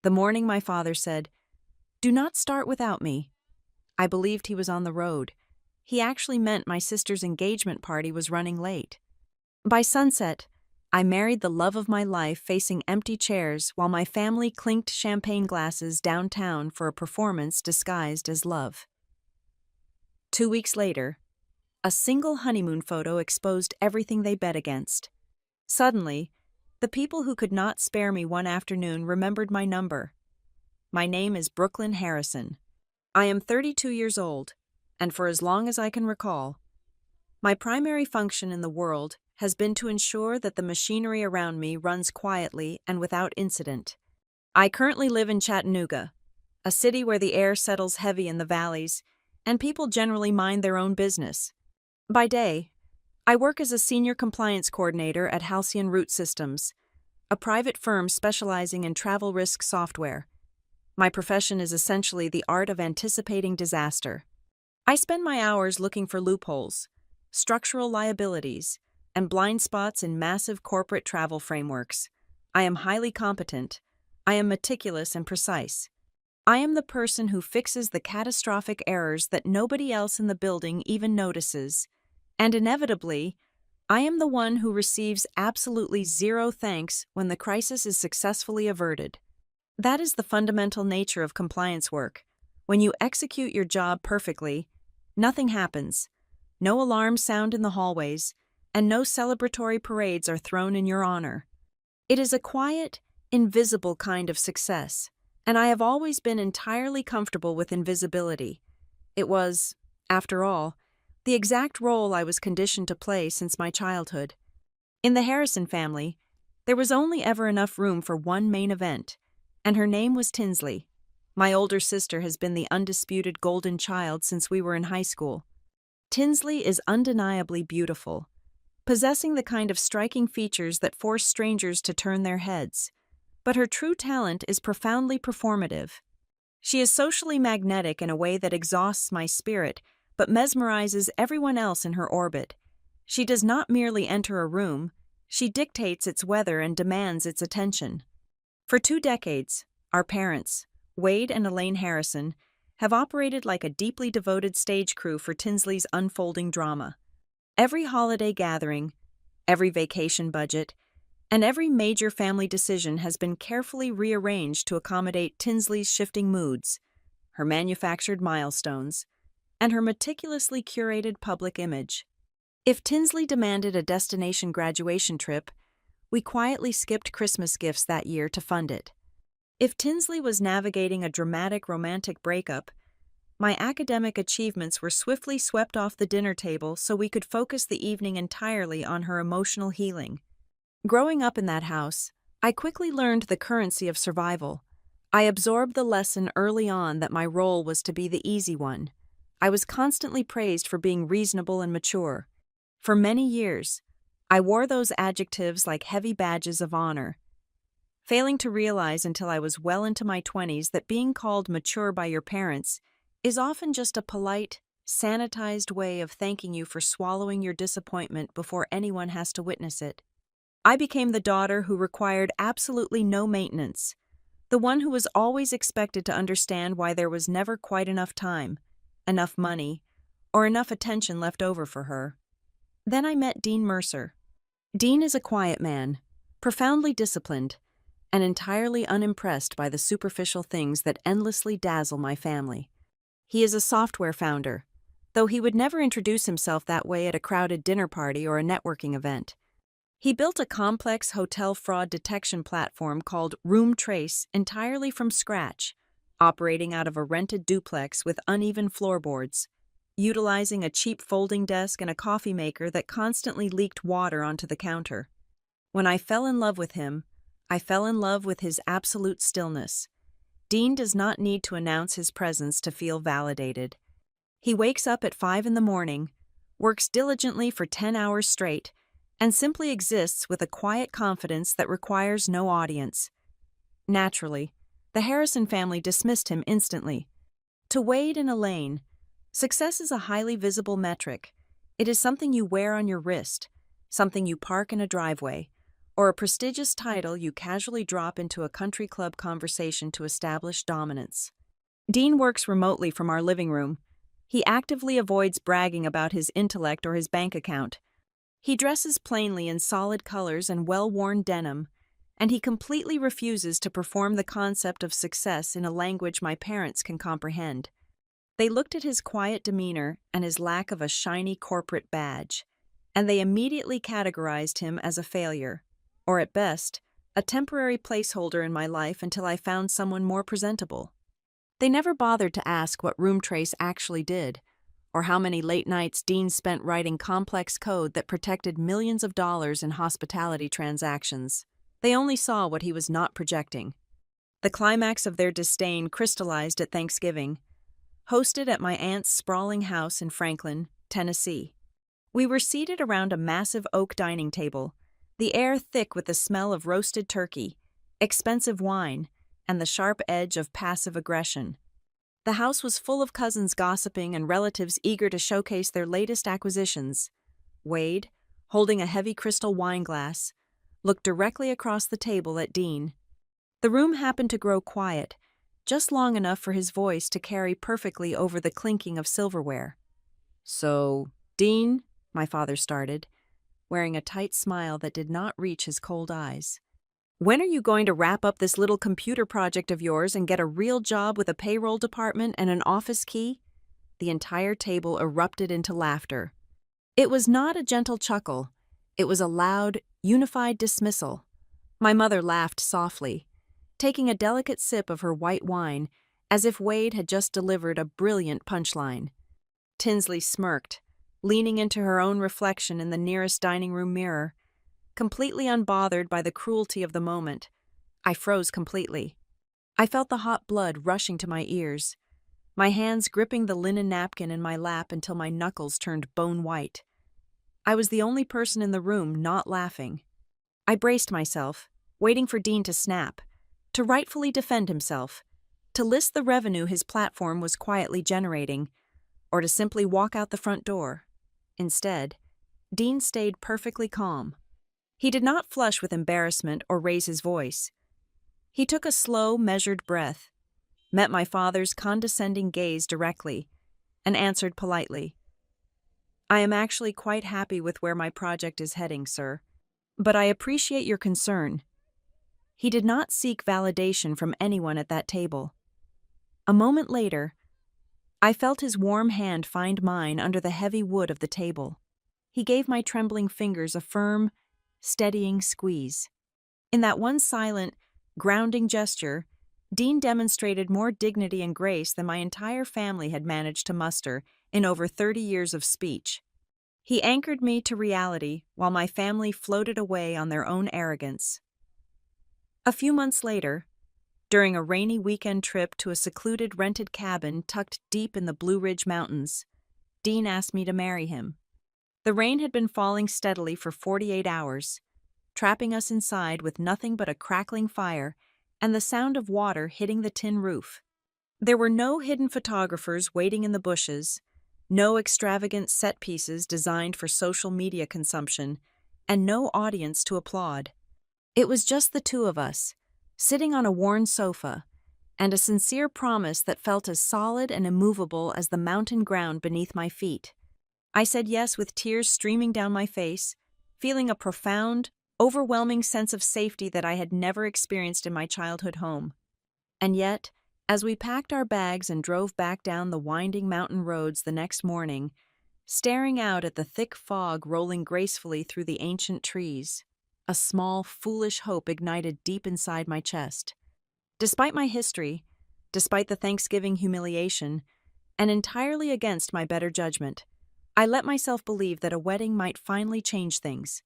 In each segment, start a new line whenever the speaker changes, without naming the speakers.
The morning my father said, "Do not start without me," I believed he was on the road. He actually meant my sister's engagement party was running late. By sunset, I married the love of my life facing empty chairs while my family clinked champagne glasses downtown for a performance disguised as love. 2 weeks later, a single honeymoon photo exposed everything they bet against. Suddenly, the people who could not spare me one afternoon remembered my number. My name is Brooklyn Harrison. I am 32 years old, and for as long as I can recall, my primary function in the world has been to ensure that the machinery around me runs quietly and without incident. I currently live in Chattanooga, a city where the air settles heavy in the valleys, and people generally mind their own business. By day, I work as a senior compliance coordinator at Halcyon Root Systems, a private firm specializing in travel risk software. My profession is essentially the art of anticipating disaster. I spend my hours looking for loopholes, structural liabilities, and blind spots in massive corporate travel frameworks. I am highly competent. I am meticulous and precise. I am the person who fixes the catastrophic errors that nobody else in the building even notices. And inevitably, I am the one who receives absolutely zero thanks when the crisis is successfully averted. That is the fundamental nature of compliance work. When you execute your job perfectly, nothing happens. No alarms sound in the hallways, and no celebratory parades are thrown in your honor. It is a quiet, invisible kind of success, and I have always been entirely comfortable with invisibility. It was, after all, the exact role I was conditioned to play since my childhood. In the Harrison family, there was only ever enough room for one main event, and her name was Tinsley. My older sister has been the undisputed golden child since we were in high school. Tinsley is undeniably beautiful, possessing the kind of striking features that force strangers to turn their heads. But her true talent is profoundly performative. She is socially magnetic in a way that exhausts my spirit, but mesmerizes everyone else in her orbit. She does not merely enter a room, she dictates its weather and demands its attention. For 2 decades, our parents, Wade and Elaine Harrison, have operated like a deeply devoted stage crew for Tinsley's unfolding drama. Every holiday gathering, every vacation budget, and every major family decision has been carefully rearranged to accommodate Tinsley's shifting moods, her manufactured milestones, and her meticulously curated public image. If Tinsley demanded a destination graduation trip, we quietly skipped Christmas gifts that year to fund it. If Tinsley was navigating a dramatic romantic breakup, my academic achievements were swiftly swept off the dinner table so we could focus the evening entirely on her emotional healing. Growing up in that house, I quickly learned the currency of survival. I absorbed the lesson early on that my role was to be the easy one. I was constantly praised for being reasonable and mature. For many years, I wore those adjectives like heavy badges of honor, failing to realize until I was well into my 20s that being called mature by your parents is often just a polite, sanitized way of thanking you for swallowing your disappointment before anyone has to witness it. I became the daughter who required absolutely no maintenance, the one who was always expected to understand why there was never quite enough time, enough money, or enough attention left over for her. Then I met Dean Mercer. Dean is a quiet man, profoundly disciplined, and entirely unimpressed by the superficial things that endlessly dazzle my family. He is a software founder, though he would never introduce himself that way at a crowded dinner party or a networking event. He built a complex hotel fraud detection platform called Room Trace entirely from scratch, operating out of a rented duplex with uneven floorboards, utilizing a cheap folding desk and a coffee maker that constantly leaked water onto the counter. When I fell in love with him, I fell in love with his absolute stillness. Dean does not need to announce his presence to feel validated. He wakes up at 5 in the morning, works diligently for 10 hours straight, and simply exists with a quiet confidence that requires no audience. Naturally, the Harrison family dismissed him instantly. To Wade and Elaine, success is a highly visible metric. It is something you wear on your wrist, something you park in a driveway, or a prestigious title you casually drop into a country club conversation to establish dominance. Dean works remotely from our living room. He actively avoids bragging about his intellect or his bank account. He dresses plainly in solid colors and well-worn denim, and he completely refuses to perform the concept of success in a language my parents can comprehend. They looked at his quiet demeanor and his lack of a shiny corporate badge, and they immediately categorized him as a failure, or at best, a temporary placeholder in my life until I found someone more presentable. They never bothered to ask what room trace actually did, or how many late nights Dean spent writing complex code that protected millions of dollars in hospitality transactions. They only saw what he was not projecting. The climax of their disdain crystallized at Thanksgiving, hosted at my aunt's sprawling house in Franklin, Tennessee. We were seated around a massive oak dining table, the air thick with the smell of roasted turkey, expensive wine, and the sharp edge of passive aggression. The house was full of cousins gossiping and relatives eager to showcase their latest acquisitions. Wade, holding a heavy crystal wine glass, looked directly across the table at Dean. The room happened to grow quiet, just long enough for his voice to carry perfectly over the clinking of silverware. "So, Dean," my father started, wearing a tight smile that did not reach his cold eyes, "when are you going to wrap up this little computer project of yours and get a real job with a payroll department and an office key?" The entire table erupted into laughter. It was not a gentle chuckle. It was a loud, unified dismissal. My mother laughed softly, taking a delicate sip of her white wine, as if Wade had just delivered a brilliant punchline. Tinsley smirked, leaning into her own reflection in the nearest dining room mirror. Completely unbothered by the cruelty of the moment, I froze completely. I felt the hot blood rushing to my ears, my hands gripping the linen napkin in my lap until my knuckles turned bone white. I was the only person in the room not laughing. I braced myself, waiting for Dean to snap, to rightfully defend himself, to list the revenue his platform was quietly generating, or to simply walk out the front door. Instead, Dean stayed perfectly calm. He did not flush with embarrassment or raise his voice. He took a slow, measured breath, met my father's condescending gaze directly, and answered politely, "I am actually quite happy with where my project is heading, sir, but I appreciate your concern." He did not seek validation from anyone at that table. A moment later, I felt his warm hand find mine under the heavy wood of the table. He gave my trembling fingers a firm, steadying squeeze. In that one silent, grounding gesture, Dean demonstrated more dignity and grace than my entire family had managed to muster in over 30 years of speech. He anchored me to reality while my family floated away on their own arrogance. A few months later, during a rainy weekend trip to a secluded rented cabin tucked deep in the Blue Ridge Mountains, Dean asked me to marry him. The rain had been falling steadily for 48 hours, trapping us inside with nothing but a crackling fire and the sound of water hitting the tin roof. There were no hidden photographers waiting in the bushes, no extravagant set pieces designed for social media consumption, and no audience to applaud. It was just the two of us, sitting on a worn sofa, and a sincere promise that felt as solid and immovable as the mountain ground beneath my feet. I said yes with tears streaming down my face, feeling a profound, overwhelming sense of safety that I had never experienced in my childhood home. And yet, as we packed our bags and drove back down the winding mountain roads the next morning, staring out at the thick fog rolling gracefully through the ancient trees, a small, foolish hope ignited deep inside my chest. Despite my history, despite the Thanksgiving humiliation, and entirely against my better judgment, I let myself believe that a wedding might finally change things.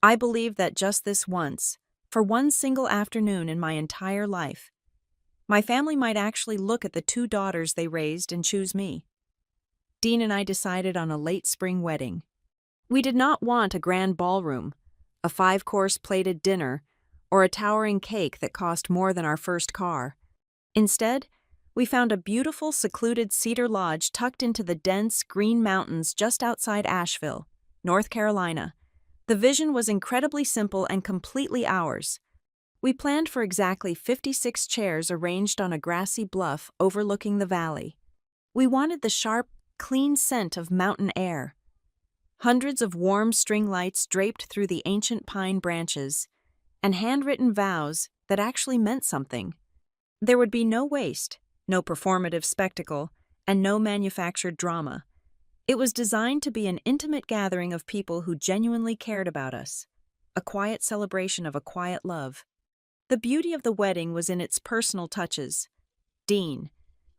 I believed that just this once, for one single afternoon in my entire life, my family might actually look at the two daughters they raised and choose me. Dean and I decided on a late spring wedding. We did not want a grand ballroom, a 5-course plated dinner, or a towering cake that cost more than our first car. Instead, we found a beautiful, secluded cedar lodge tucked into the dense, green mountains just outside Asheville, North Carolina, The vision was incredibly simple and completely ours. We planned for exactly 56 chairs arranged on a grassy bluff overlooking the valley. We wanted the sharp, clean scent of mountain air. Hundreds of warm string lights draped through the ancient pine branches, and handwritten vows that actually meant something. There would be no waste, no performative spectacle, and no manufactured drama. It was designed to be an intimate gathering of people who genuinely cared about us, a quiet celebration of a quiet love. The beauty of the wedding was in its personal touches. Dean,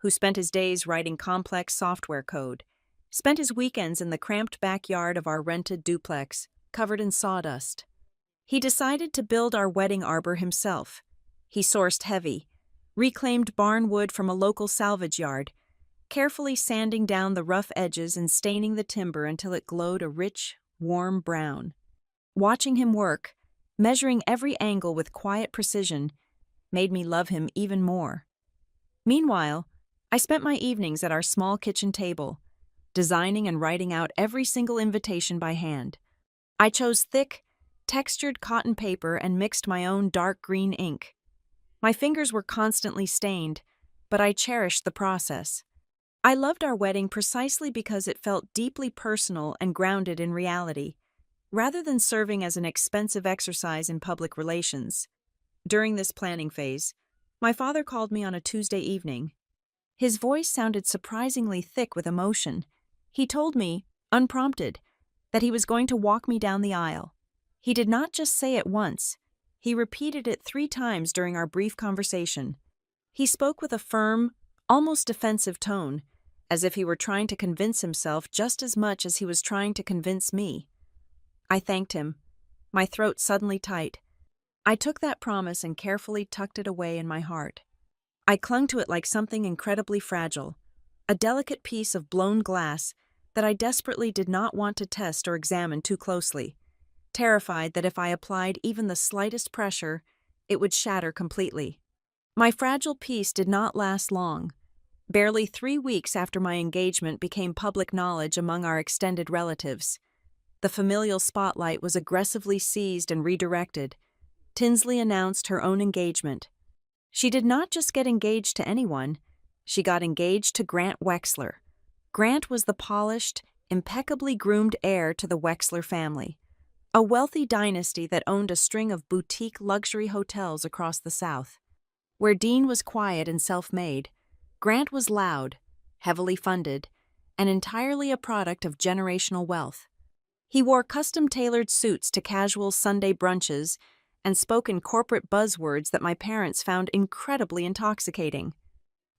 who spent his days writing complex software code, spent his weekends in the cramped backyard of our rented duplex, covered in sawdust. He decided to build our wedding arbor himself. He sourced heavy, reclaimed barn wood from a local salvage yard, carefully sanding down the rough edges and staining the timber until it glowed a rich, warm brown. Watching him work, measuring every angle with quiet precision, made me love him even more. Meanwhile, I spent my evenings at our small kitchen table, designing and writing out every single invitation by hand. I chose thick, textured cotton paper and mixed my own dark green ink. My fingers were constantly stained, but I cherished the process. I loved our wedding precisely because it felt deeply personal and grounded in reality, rather than serving as an expensive exercise in public relations. During this planning phase, my father called me on a Tuesday evening. His voice sounded surprisingly thick with emotion. He told me, unprompted, that he was going to walk me down the aisle. He did not just say it once. He repeated it 3 times during our brief conversation. He spoke with a firm, almost defensive tone, as if he were trying to convince himself just as much as he was trying to convince me. I thanked him, my throat suddenly tight. I took that promise and carefully tucked it away in my heart. I clung to it like something incredibly fragile, a delicate piece of blown glass that I desperately did not want to test or examine too closely, terrified that if I applied even the slightest pressure, it would shatter completely. My fragile piece did not last long. Barely 3 weeks after my engagement became public knowledge among our extended relatives. The familial spotlight was aggressively seized and redirected. Tinsley announced her own engagement. She did not just get engaged to anyone, she got engaged to Grant Wexler. Grant was the polished, impeccably groomed heir to the Wexler family, a wealthy dynasty that owned a string of boutique luxury hotels across the South. Where Dean was quiet and self-made, Grant was loud, heavily funded, and entirely a product of generational wealth. He wore custom-tailored suits to casual Sunday brunches and spoke in corporate buzzwords that my parents found incredibly intoxicating.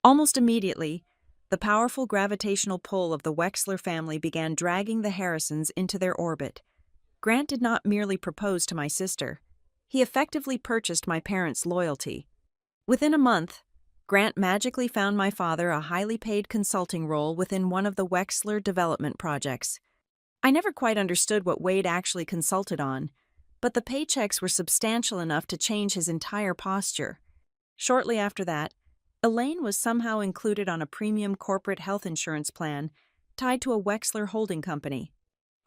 Almost immediately, the powerful gravitational pull of the Wexler family began dragging the Harrisons into their orbit. Grant did not merely propose to my sister. He effectively purchased my parents' loyalty. Within a month, Grant magically found my father a highly paid consulting role within one of the Wexler development projects. I never quite understood what Wade actually consulted on, but the paychecks were substantial enough to change his entire posture. Shortly after that, Elaine was somehow included on a premium corporate health insurance plan tied to a Wexler holding company.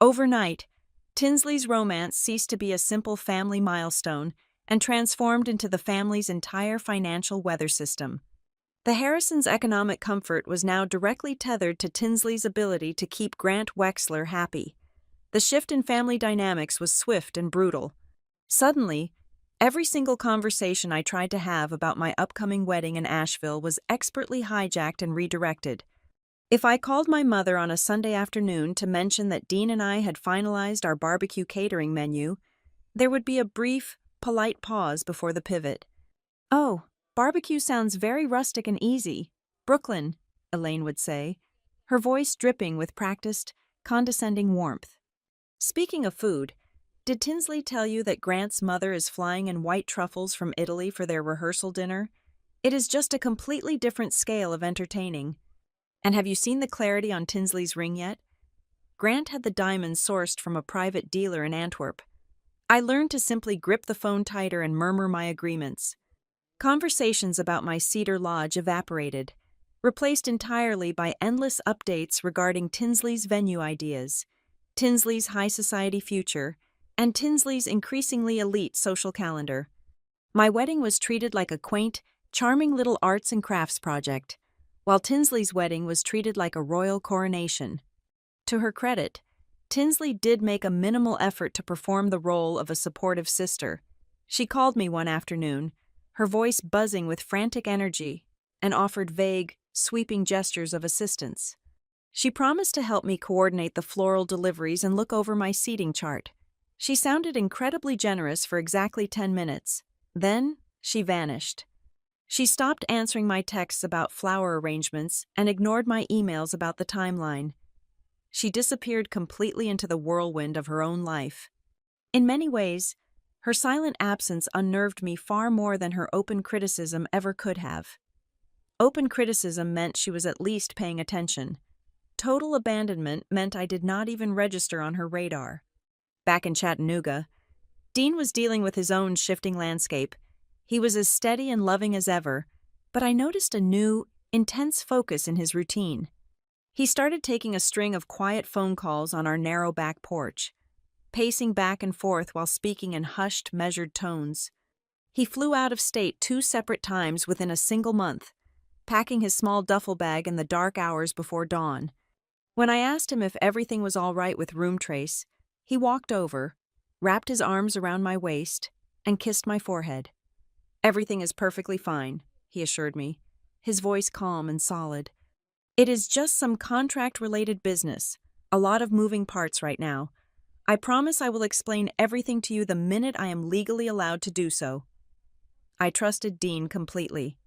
Overnight, Tinsley's romance ceased to be a simple family milestone and transformed into the family's entire financial weather system. The Harrisons' economic comfort was now directly tethered to Tinsley's ability to keep Grant Wexler happy. The shift in family dynamics was swift and brutal. Suddenly, every single conversation I tried to have about my upcoming wedding in Asheville was expertly hijacked and redirected. If I called my mother on a Sunday afternoon to mention that Dean and I had finalized our barbecue catering menu, there would be a brief, polite pause before the pivot. "Oh, barbecue sounds very rustic and easy. Brooklyn," Elaine would say, her voice dripping with practiced, condescending warmth. Speaking of food, did Tinsley tell you that Grant's mother is flying in white truffles from Italy for their rehearsal dinner? It is just a completely different scale of entertaining. And have you seen the clarity on Tinsley's ring yet? Grant had the diamonds sourced from a private dealer in Antwerp. I learned to simply grip the phone tighter and murmur my agreements. Conversations about my Cedar Lodge evaporated, replaced entirely by endless updates regarding Tinsley's venue ideas, Tinsley's high society future, and Tinsley's increasingly elite social calendar. My wedding was treated like a quaint, charming little arts and crafts project, while Tinsley's wedding was treated like a royal coronation. To her credit, Tinsley did make a minimal effort to perform the role of a supportive sister. She called me one afternoon, her voice buzzing with frantic energy, and offered vague, sweeping gestures of assistance. She promised to help me coordinate the floral deliveries and look over my seating chart. She sounded incredibly generous for exactly 10 minutes. Then, she vanished. She stopped answering my texts about flower arrangements and ignored my emails about the timeline. She disappeared completely into the whirlwind of her own life. In many ways, her silent absence unnerved me far more than her open criticism ever could have. Open criticism meant she was at least paying attention. Total abandonment meant I did not even register on her radar. Back in Chattanooga, Dean was dealing with his own shifting landscape. He was as steady and loving as ever, but I noticed a new, intense focus in his routine. He started taking a string of quiet phone calls on our narrow back porch, pacing back and forth while speaking in hushed, measured tones. He flew out of state 2 separate times within a single month, packing his small duffel bag in the dark hours before dawn. When I asked him if everything was all right with room trace, he walked over, wrapped his arms around my waist, and kissed my forehead. "Everything is perfectly fine," he assured me, his voice calm and solid. "It is just some contract-related business, a lot of moving parts right now. I promise I will explain everything to you the minute I am legally allowed to do so." I trusted Dean completely.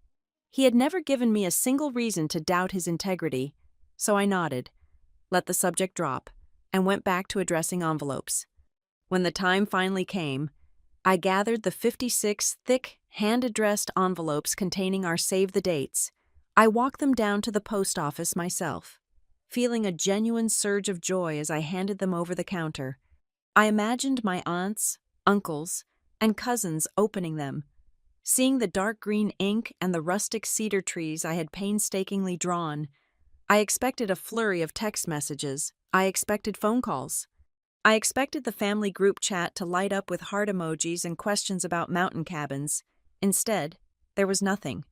He had never given me a single reason to doubt his integrity, so I nodded, let the subject drop, and went back to addressing envelopes. When the time finally came, I gathered the 56 thick, hand-addressed envelopes containing our save-the-dates. I walked them down to the post office myself, feeling a genuine surge of joy as I handed them over the counter. I imagined my aunts, uncles, and cousins opening them, seeing the dark green ink and the rustic cedar trees I had painstakingly drawn. I expected a flurry of text messages. I expected phone calls. I expected the family group chat to light up with heart emojis and questions about mountain cabins. Instead, there was nothing.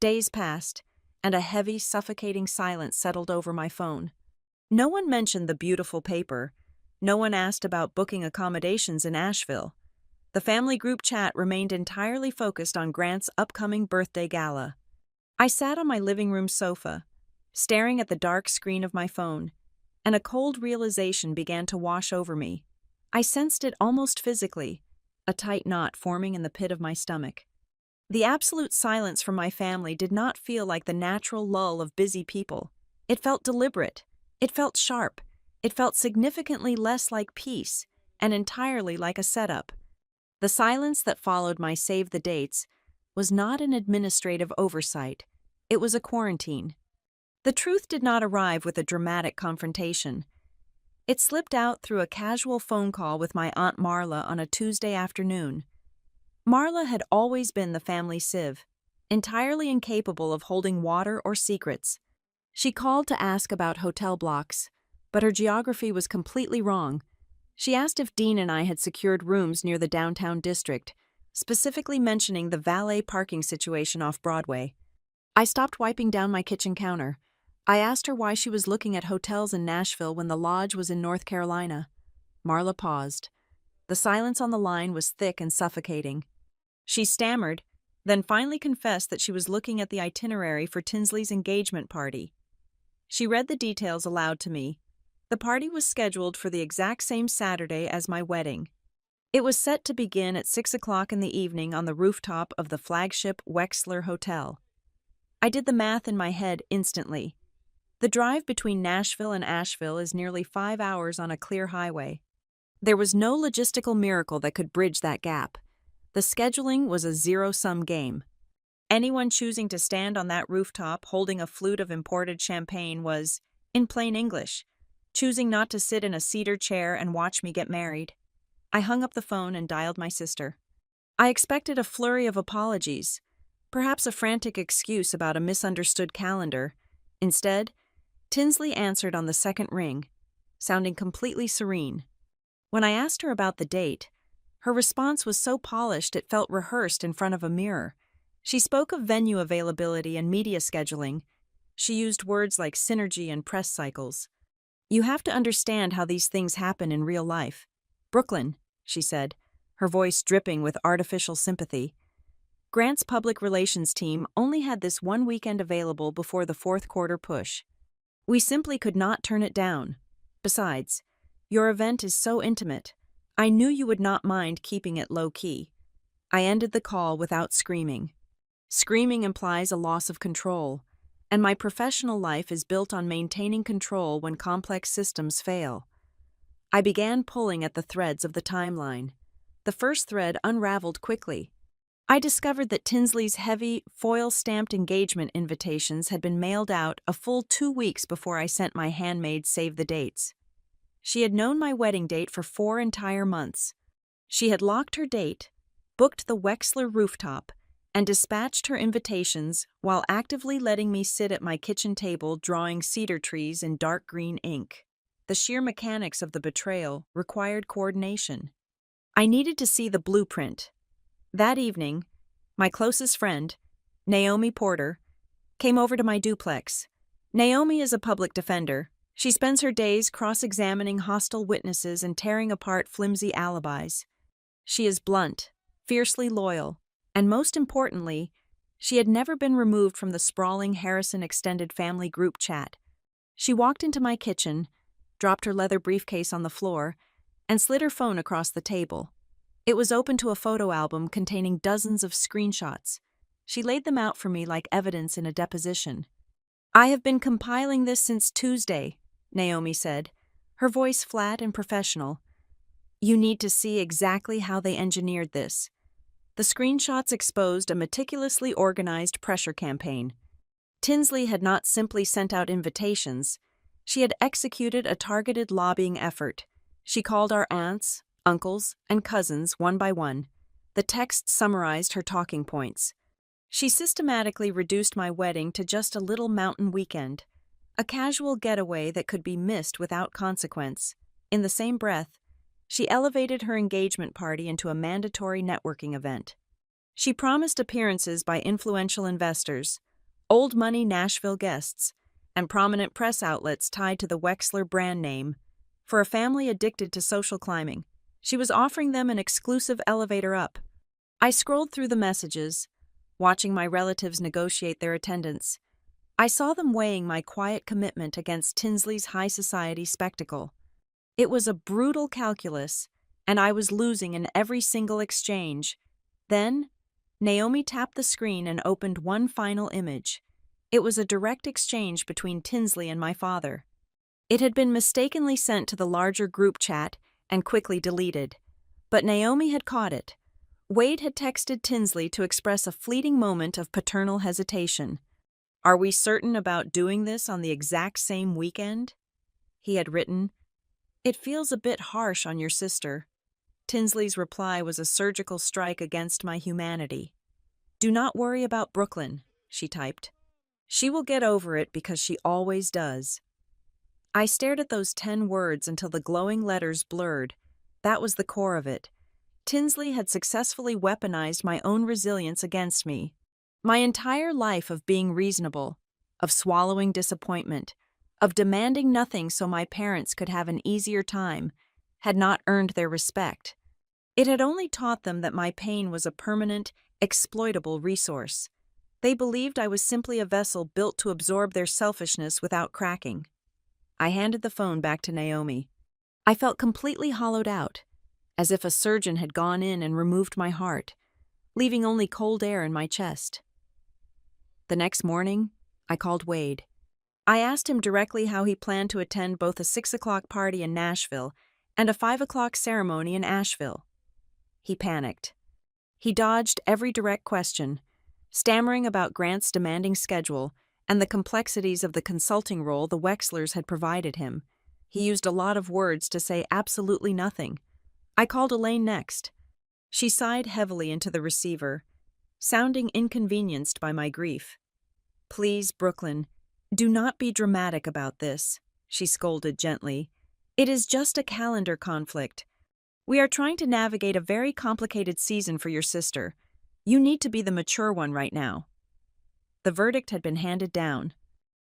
Days passed, and a heavy, suffocating silence settled over my phone. No one mentioned the beautiful paper. No one asked about booking accommodations in Asheville. The family group chat remained entirely focused on Grant's upcoming birthday gala. I sat on my living room sofa, staring at the dark screen of my phone, and a cold realization began to wash over me. I sensed it almost physically, a tight knot forming in the pit of my stomach. The absolute silence from my family did not feel like the natural lull of busy people. It felt deliberate. It felt sharp. It felt significantly less like peace, and entirely like a setup. The silence that followed my save the dates was not an administrative oversight. It was a quarantine. The truth did not arrive with a dramatic confrontation. It slipped out through a casual phone call with my Aunt Marla on a Tuesday afternoon. Marla had always been the family sieve, entirely incapable of holding water or secrets. She called to ask about hotel blocks, but her geography was completely wrong. She asked if Dean and I had secured rooms near the downtown district, specifically mentioning the valet parking situation off Broadway. I stopped wiping down my kitchen counter. I asked her why she was looking at hotels in Nashville when the lodge was in North Carolina. Marla paused. The silence on the line was thick and suffocating. She stammered, then finally confessed that she was looking at the itinerary for Tinsley's engagement party. She read the details aloud to me. The party was scheduled for the exact same Saturday as my wedding. It was set to begin at 6 o'clock in the evening on the rooftop of the flagship Wexler Hotel. I did the math in my head instantly. The drive between Nashville and Asheville is nearly 5 hours on a clear highway. There was no logistical miracle that could bridge that gap. The scheduling was a zero-sum game. Anyone choosing to stand on that rooftop holding a flute of imported champagne was, in plain English, choosing not to sit in a cedar chair and watch me get married. I hung up the phone and dialed my sister. I expected a flurry of apologies, perhaps a frantic excuse about a misunderstood calendar. Instead, Tinsley answered on the second ring, sounding completely serene. When I asked her about the date, her response was so polished it felt rehearsed in front of a mirror. She spoke of venue availability and media scheduling. She used words like synergy and press cycles. "You have to understand how these things happen in real life. Brooklyn," she said, her voice dripping with artificial sympathy. "Grant's public relations team only had this one weekend available before the fourth quarter push. We simply could not turn it down. Besides, your event is so intimate. I knew you would not mind keeping it low-key." I ended the call without screaming. Screaming implies a loss of control, and my professional life is built on maintaining control when complex systems fail. I began pulling at the threads of the timeline. The first thread unraveled quickly. I discovered that Tinsley's heavy, foil-stamped engagement invitations had been mailed out a full 2 weeks before I sent my handmaid save-the-dates. She had known my wedding date for 4 entire months. She had locked her date, booked the Wexler rooftop, and dispatched her invitations while actively letting me sit at my kitchen table drawing cedar trees in dark green ink. The sheer mechanics of the betrayal required coordination. I needed to see the blueprint. That evening, my closest friend, Naomi Porter, came over to my duplex. Naomi is a public defender. She spends her days cross-examining hostile witnesses and tearing apart flimsy alibis. She is blunt, fiercely loyal, and most importantly, she had never been removed from the sprawling Harrison extended family group chat. She walked into my kitchen, dropped her leather briefcase on the floor, and slid her phone across the table. It was open to a photo album containing dozens of screenshots. She laid them out for me like evidence in a deposition. "I have been compiling this since Tuesday," Naomi said, her voice flat and professional. "You need to see exactly how they engineered this." The screenshots exposed a meticulously organized pressure campaign. Tinsley had not simply sent out invitations. She had executed a targeted lobbying effort. She called our aunts, uncles, and cousins one by one. The text summarized her talking points. She systematically reduced my wedding to just a little mountain weekend, a casual getaway that could be missed without consequence. In the same breath, she elevated her engagement party into a mandatory networking event. She promised appearances by influential investors, old money Nashville guests, and prominent press outlets tied to the Wexler brand name. For a family addicted to social climbing, she was offering them an exclusive elevator up. I scrolled through the messages, watching my relatives negotiate their attendance. I saw them weighing my quiet commitment against Tinsley's high society spectacle. It was a brutal calculus, and I was losing in every single exchange. Then, Naomi tapped the screen and opened one final image. It was a direct exchange between Tinsley and my father. It had been mistakenly sent to the larger group chat and quickly deleted. But Naomi had caught it. Wade had texted Tinsley to express a fleeting moment of paternal hesitation. "Are we certain about doing this on the exact same weekend?" He had written, "It feels a bit harsh on your sister." Tinsley's reply was a surgical strike against my humanity. "Do not worry about Brooklyn," she typed. "She will get over it because she always does." I stared at those 10 words until the glowing letters blurred. That was the core of it. Tinsley had successfully weaponized my own resilience against me. My entire life of being reasonable, of swallowing disappointment, of demanding nothing so my parents could have an easier time, had not earned their respect. It had only taught them that my pain was a permanent, exploitable resource. They believed I was simply a vessel built to absorb their selfishness without cracking. I handed the phone back to Naomi. I felt completely hollowed out, as if a surgeon had gone in and removed my heart, leaving only cold air in my chest. The next morning, I called Wade. I asked him directly how he planned to attend both a 6 o'clock party in Nashville and a 5 o'clock ceremony in Asheville. He panicked. He dodged every direct question, stammering about Grant's demanding schedule and the complexities of the consulting role the Wexlers had provided him. He used a lot of words to say absolutely nothing. I called Elaine next. She sighed heavily into the receiver, sounding inconvenienced by my grief. "Please, Brooklyn, do not be dramatic about this," she scolded gently. "It is just a calendar conflict. We are trying to navigate a very complicated season for your sister. You need to be the mature one right now." The verdict had been handed down.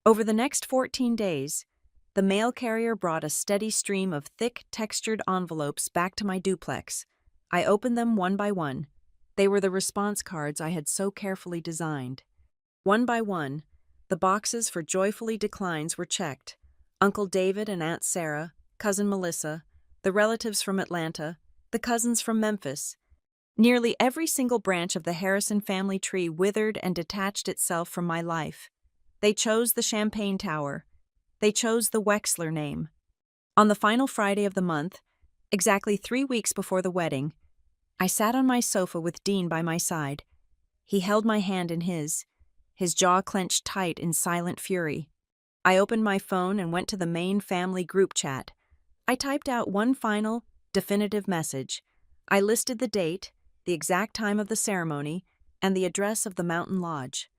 Over the next 14 days, the mail carrier brought a steady stream of thick, textured envelopes back to my duplex. I opened them one by one. They were the response cards I had so carefully designed. One by one, the boxes for joyfully declines were checked. Uncle David and Aunt Sarah, Cousin Melissa, the relatives from Atlanta, the cousins from Memphis. Nearly every single branch of the Harrison family tree withered and detached itself from my life. They chose the Champagne Tower. They chose the Wexler name. On the final Friday of the month, exactly 3 weeks before the wedding, I sat on my sofa with Dean by my side. He held my hand in his jaw clenched tight in silent fury. I opened my phone and went to the main family group chat. I typed out one final, definitive message. I listed the date, the exact time of the ceremony, and the address of the mountain lodge.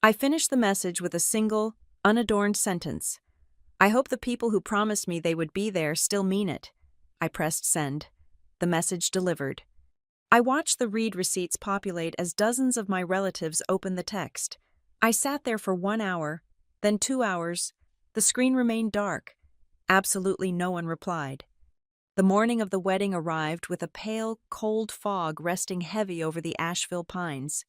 I finished the message with a single, unadorned sentence. "I hope the people who promised me they would be there still mean it." I pressed send. The message delivered. I watched the read receipts populate as dozens of my relatives opened the text. I sat there for 1 hour, then 2 hours. The screen remained dark. Absolutely no one replied. The morning of the wedding arrived with a pale, cold fog resting heavy over the Asheville pines.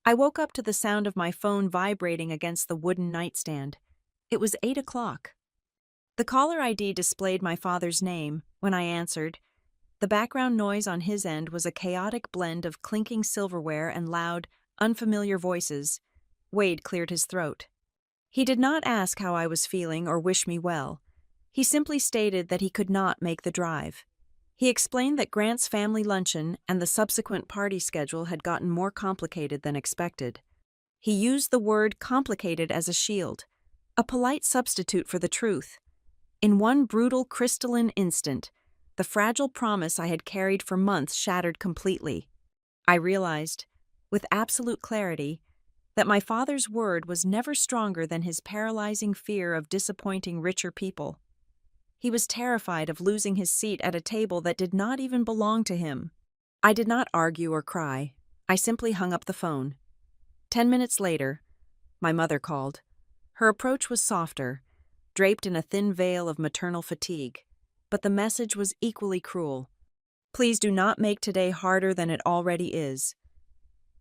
I woke up to the sound of my phone vibrating against the wooden nightstand. It was 8 o'clock. The caller ID displayed my father's name. When I answered, the background noise on his end was a chaotic blend of clinking silverware and loud, unfamiliar voices. Wade cleared his throat. He did not ask how I was feeling or wish me well. He simply stated that he could not make the drive. He explained that Grant's family luncheon and the subsequent party schedule had gotten more complicated than expected. He used the word complicated as a shield, a polite substitute for the truth. In one brutal, crystalline instant, the fragile promise I had carried for months shattered completely. I realized, with absolute clarity, that my father's word was never stronger than his paralyzing fear of disappointing richer people. He was terrified of losing his seat at a table that did not even belong to him. I did not argue or cry. I simply hung up the phone. 10 minutes later, my mother called. Her approach was softer, draped in a thin veil of maternal fatigue, but the message was equally cruel. "Please do not make today harder than it already is."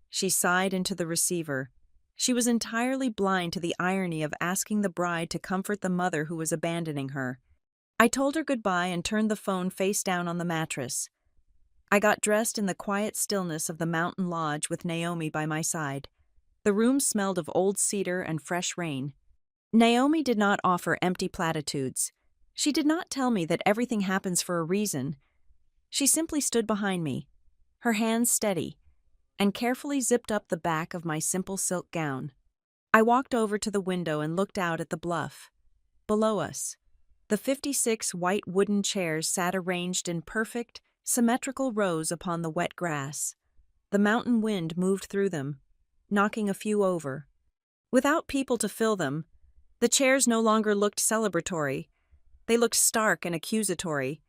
She sighed into the receiver. She was entirely blind to the irony of asking the bride to comfort the mother who was abandoning her. I told her goodbye and turned the phone face down on the mattress. I got dressed in the quiet stillness of the mountain lodge with Naomi by my side. The room smelled of old cedar and fresh rain. Naomi did not offer empty platitudes. She did not tell me that everything happens for a reason. She simply stood behind me, her hands steady, and carefully zipped up the back of my simple silk gown. I walked over to the window and looked out at the bluff. Below us, the 56 white wooden chairs sat arranged in perfect, symmetrical rows upon the wet grass. The mountain wind moved through them, knocking a few over. Without people to fill them, the chairs no longer looked celebratory. They looked stark and accusatory,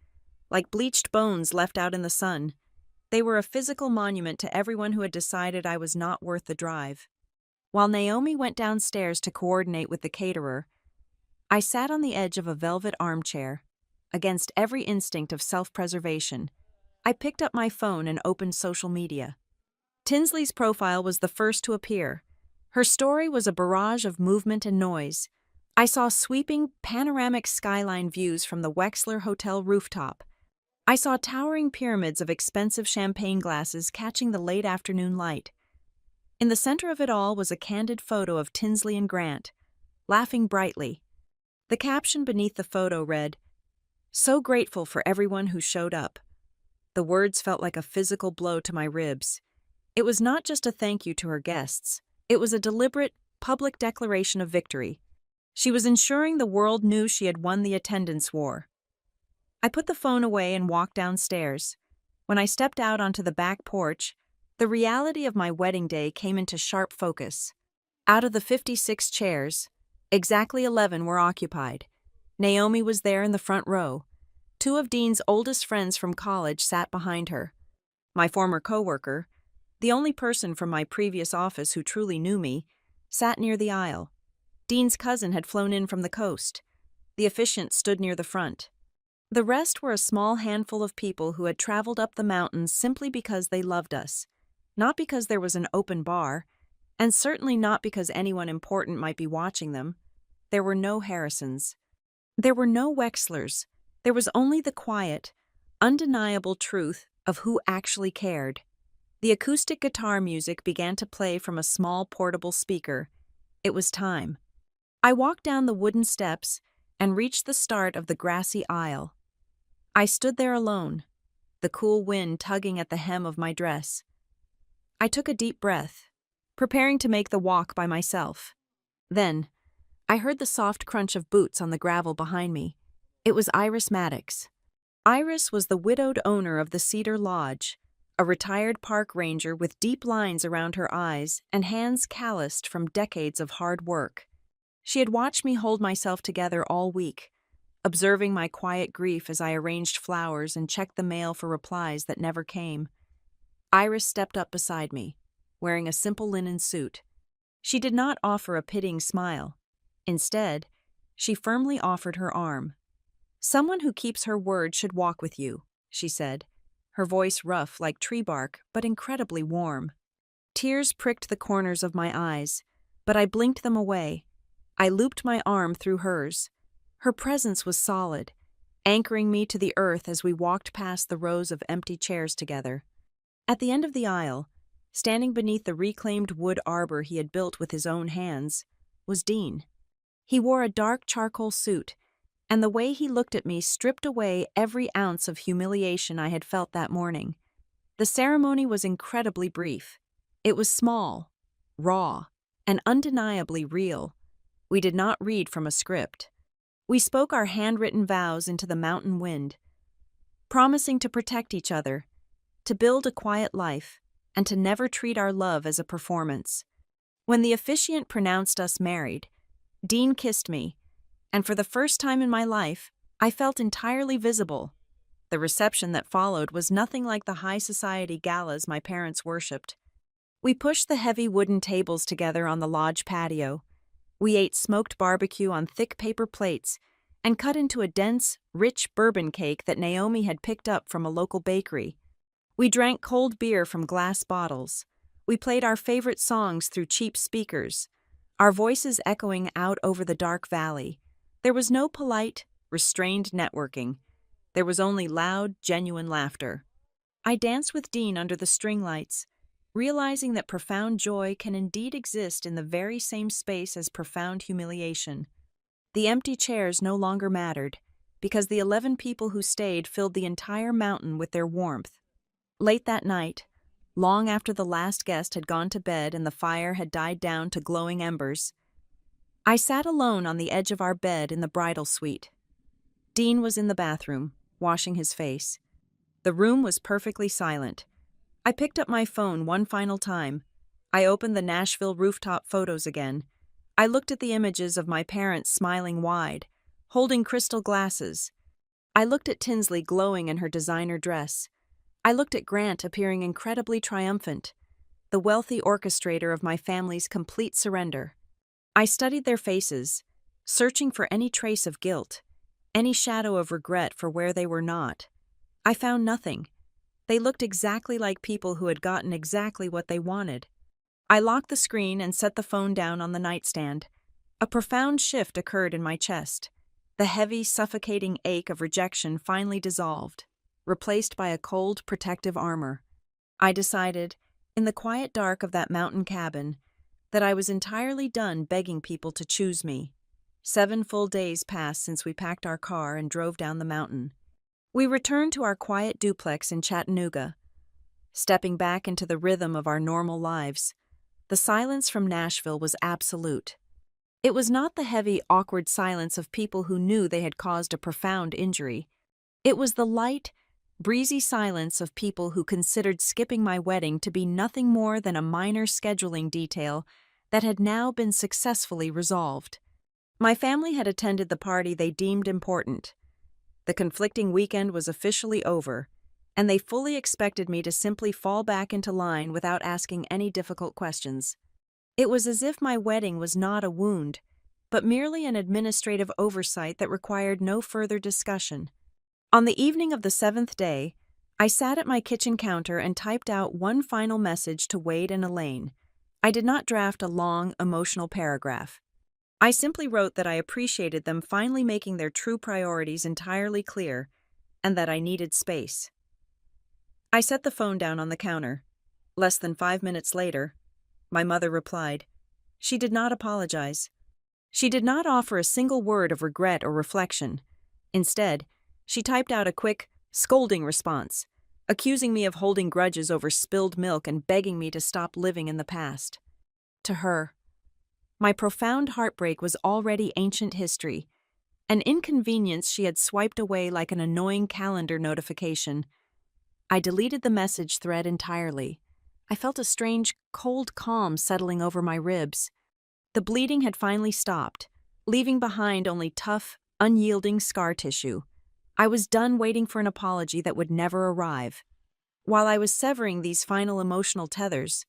like bleached bones left out in the sun. They were a physical monument to everyone who had decided I was not worth the drive. While Naomi went downstairs to coordinate with the caterer, I sat on the edge of a velvet armchair. Against every instinct of self-preservation, I picked up my phone and opened social media. Tinsley's profile was the first to appear. Her story was a barrage of movement and noise. I saw sweeping, panoramic skyline views from the Wexler Hotel rooftop. I saw towering pyramids of expensive champagne glasses catching the late afternoon light. In the center of it all was a candid photo of Tinsley and Grant, laughing brightly. The caption beneath the photo read, "So grateful for everyone who showed up." The words felt like a physical blow to my ribs. It was not just a thank you to her guests. It was a deliberate, public declaration of victory. She was ensuring the world knew she had won the attendance war. I put the phone away and walked downstairs. When I stepped out onto the back porch, the reality of my wedding day came into sharp focus. Out of the 56 chairs, exactly 11 were occupied. Naomi was there in the front row. Two of Dean's oldest friends from college sat behind her. My former coworker, the only person from my previous office who truly knew me, sat near the aisle. Dean's cousin had flown in from the coast. The officiant stood near the front. The rest were a small handful of people who had traveled up the mountains simply because they loved us, not because there was an open bar, and certainly not because anyone important might be watching them. There were no Harrisons. There were no Wexlers. There was only the quiet, undeniable truth of who actually cared. The acoustic guitar music began to play from a small portable speaker. It was time. I walked down the wooden steps and reached the start of the grassy aisle. I stood there alone, the cool wind tugging at the hem of my dress. I took a deep breath, preparing to make the walk by myself. Then, I heard the soft crunch of boots on the gravel behind me. It was Iris Maddox. Iris was the widowed owner of the Cedar Lodge, a retired park ranger with deep lines around her eyes and hands calloused from decades of hard work. She had watched me hold myself together all week, observing my quiet grief as I arranged flowers and checked the mail for replies that never came. Iris stepped up beside me, wearing a simple linen suit. She did not offer a pitying smile. Instead, she firmly offered her arm. "Someone who keeps her word should walk with you," she said, her voice rough like tree bark but incredibly warm. Tears pricked the corners of my eyes, but I blinked them away. I looped my arm through hers. Her presence was solid, anchoring me to the earth as we walked past the rows of empty chairs together. At the end of the aisle, standing beneath the reclaimed wood arbor he had built with his own hands, was Dean. He wore a dark charcoal suit, and the way he looked at me stripped away every ounce of humiliation I had felt that morning. The ceremony was incredibly brief. It was small, raw, and undeniably real. We did not read from a script. We spoke our handwritten vows into the mountain wind, promising to protect each other, to build a quiet life, and to never treat our love as a performance. When the officiant pronounced us married, Dean kissed me, and for the first time in my life, I felt entirely visible. The reception that followed was nothing like the high society galas my parents worshipped. We pushed the heavy wooden tables together on the lodge patio. We ate smoked barbecue on thick paper plates and cut into a dense, rich bourbon cake that Naomi had picked up from a local bakery. We drank cold beer from glass bottles. We played our favorite songs through cheap speakers, our voices echoing out over the dark valley. There was no polite, restrained networking. There was only loud, genuine laughter. I danced with Dean under the string lights, realizing that profound joy can indeed exist in the very same space as profound humiliation. The empty chairs no longer mattered, because the 11 people who stayed filled the entire mountain with their warmth. Late that night, long after the last guest had gone to bed and the fire had died down to glowing embers, I sat alone on the edge of our bed in the bridal suite. Dean was in the bathroom, washing his face. The room was perfectly silent. I picked up my phone one final time. I opened the Nashville rooftop photos again. I looked at the images of my parents smiling wide, holding crystal glasses. I looked at Tinsley glowing in her designer dress. I looked at Grant appearing incredibly triumphant, the wealthy orchestrator of my family's complete surrender. I studied their faces, searching for any trace of guilt, any shadow of regret for where they were not. I found nothing. They looked exactly like people who had gotten exactly what they wanted. I locked the screen and set the phone down on the nightstand. A profound shift occurred in my chest. The heavy, suffocating ache of rejection finally dissolved, replaced by a cold, protective armor. I decided, in the quiet dark of that mountain cabin, that I was entirely done begging people to choose me. 7 full days passed since we packed our car and drove down the mountain. We returned to our quiet duplex in Chattanooga. Stepping back into the rhythm of our normal lives, the silence from Nashville was absolute. It was not the heavy, awkward silence of people who knew they had caused a profound injury. It was the light, breezy silence of people who considered skipping my wedding to be nothing more than a minor scheduling detail that had now been successfully resolved. My family had attended the party they deemed important. The conflicting weekend was officially over, and they fully expected me to simply fall back into line without asking any difficult questions. It was as if my wedding was not a wound, but merely an administrative oversight that required no further discussion. On the evening of the 7th day, I sat at my kitchen counter and typed out one final message to Wade and Elaine. I did not draft a long, emotional paragraph. I simply wrote that I appreciated them finally making their true priorities entirely clear, and that I needed space. I set the phone down on the counter. Less than 5 minutes later, my mother replied. She did not apologize. She did not offer a single word of regret or reflection. Instead, she typed out a quick, scolding response, accusing me of holding grudges over spilled milk and begging me to stop living in the past. To her, my profound heartbreak was already ancient history, an inconvenience she had swiped away like an annoying calendar notification. I deleted the message thread entirely. I felt a strange, cold calm settling over my ribs. The bleeding had finally stopped, leaving behind only tough, unyielding scar tissue. I was done waiting for an apology that would never arrive. While I was severing these final emotional tethers,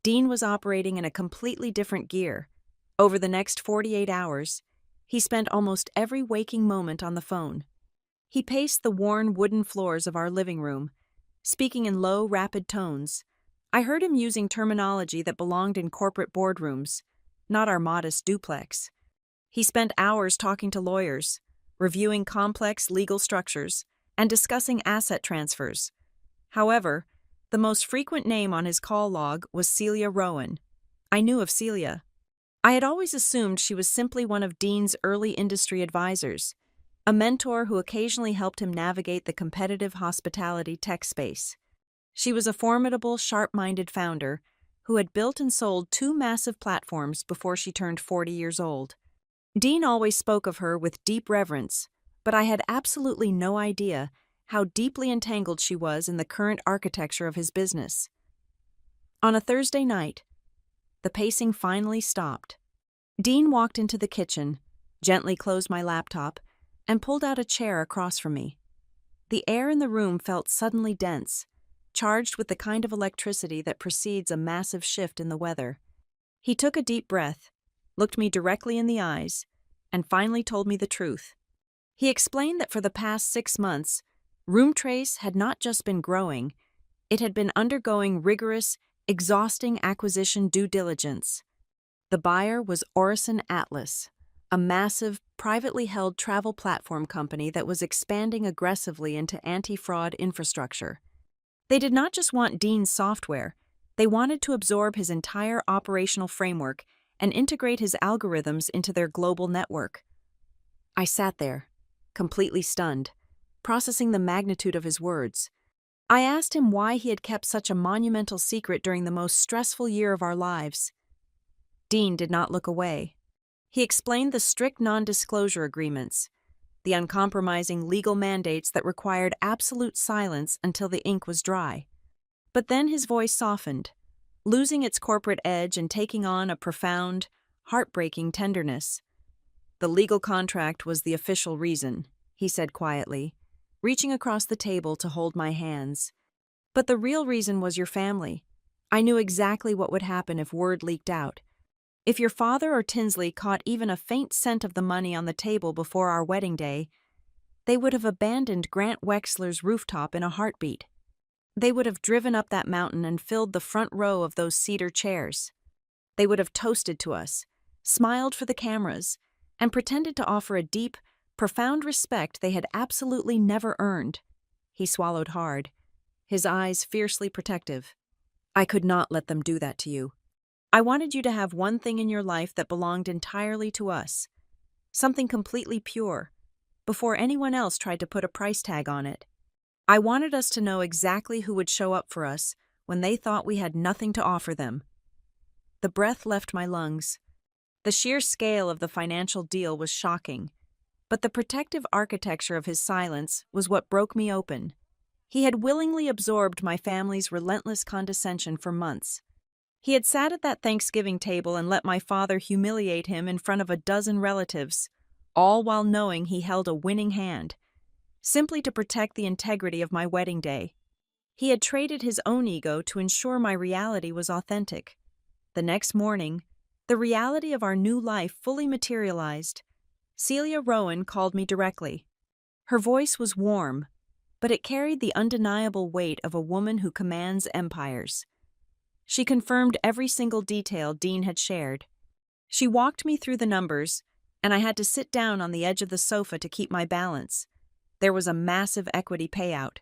Dean was operating in a completely different gear. Over the next 48 hours, he spent almost every waking moment on the phone. He paced the worn wooden floors of our living room, speaking in low, rapid tones. I heard him using terminology that belonged in corporate boardrooms, not our modest duplex. He spent hours talking to lawyers, reviewing complex legal structures, and discussing asset transfers. However, the most frequent name on his call log was Celia Rowan. I knew of Celia. I had always assumed she was simply one of Dean's early industry advisors, a mentor who occasionally helped him navigate the competitive hospitality tech space. She was a formidable, sharp-minded founder who had built and sold 2 massive platforms before she turned 40 years old. Dean always spoke of her with deep reverence, but I had absolutely no idea how deeply entangled she was in the current architecture of his business. On a Thursday night, the pacing finally stopped. Dean walked into the kitchen, gently closed my laptop, and pulled out a chair across from me. The air in the room felt suddenly dense, charged with the kind of electricity that precedes a massive shift in the weather. He took a deep breath, looked me directly in the eyes, and finally told me the truth. He explained that for the past 6 months, Roomtrace had not just been growing, it had been undergoing rigorous, exhausting acquisition due diligence. The buyer was Orison Atlas, a massive, privately held travel platform company that was expanding aggressively into anti-fraud infrastructure. They did not just want Dean's software, they wanted to absorb his entire operational framework and integrate his algorithms into their global network. I sat there, completely stunned, processing the magnitude of his words. I asked him why he had kept such a monumental secret during the most stressful year of our lives. Dean did not look away. He explained the strict non-disclosure agreements, the uncompromising legal mandates that required absolute silence until the ink was dry. But then his voice softened, losing its corporate edge and taking on a profound, heartbreaking tenderness. The legal contract was the official reason, he said quietly, reaching across the table to hold my hands. But the real reason was your family. I knew exactly what would happen if word leaked out. If your father or Tinsley caught even a faint scent of the money on the table before our wedding day, they would have abandoned Grant Wexler's rooftop in a heartbeat. They would have driven up that mountain and filled the front row of those cedar chairs. They would have toasted to us, smiled for the cameras, and pretended to offer a deep, profound respect they had absolutely never earned. He swallowed hard, his eyes fiercely protective. I could not let them do that to you. I wanted you to have one thing in your life that belonged entirely to us, something completely pure, before anyone else tried to put a price tag on it. I wanted us to know exactly who would show up for us when they thought we had nothing to offer them. The breath left my lungs. The sheer scale of the financial deal was shocking, but the protective architecture of his silence was what broke me open. He had willingly absorbed my family's relentless condescension for months. He had sat at that Thanksgiving table and let my father humiliate him in front of a dozen relatives, all while knowing he held a winning hand. simply to protect the integrity of my wedding day. He had traded his own ego to ensure my reality was authentic. The next morning, the reality of our new life fully materialized. Celia Rowan called me directly. Her voice was warm, but it carried the undeniable weight of a woman who commands empires. She confirmed every single detail Dean had shared. She walked me through the numbers, and I had to sit down on the edge of the sofa to keep my balance. There was a massive equity payout.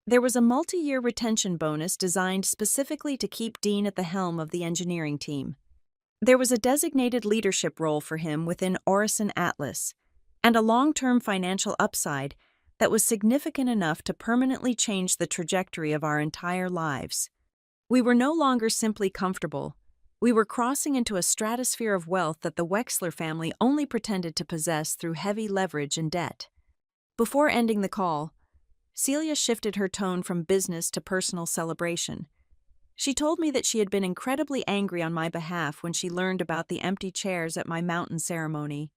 There was a multi-year retention bonus designed specifically to keep Dean at the helm of the engineering team. There was a designated leadership role for him within Orison Atlas, and a long-term financial upside that was significant enough to permanently change the trajectory of our entire lives. We were no longer simply comfortable. We were crossing into a stratosphere of wealth that the Wexler family only pretended to possess through heavy leverage and debt. Before ending the call, Celia shifted her tone from business to personal celebration. She told me that she had been incredibly angry on my behalf when she learned about the empty chairs at my mountain ceremony.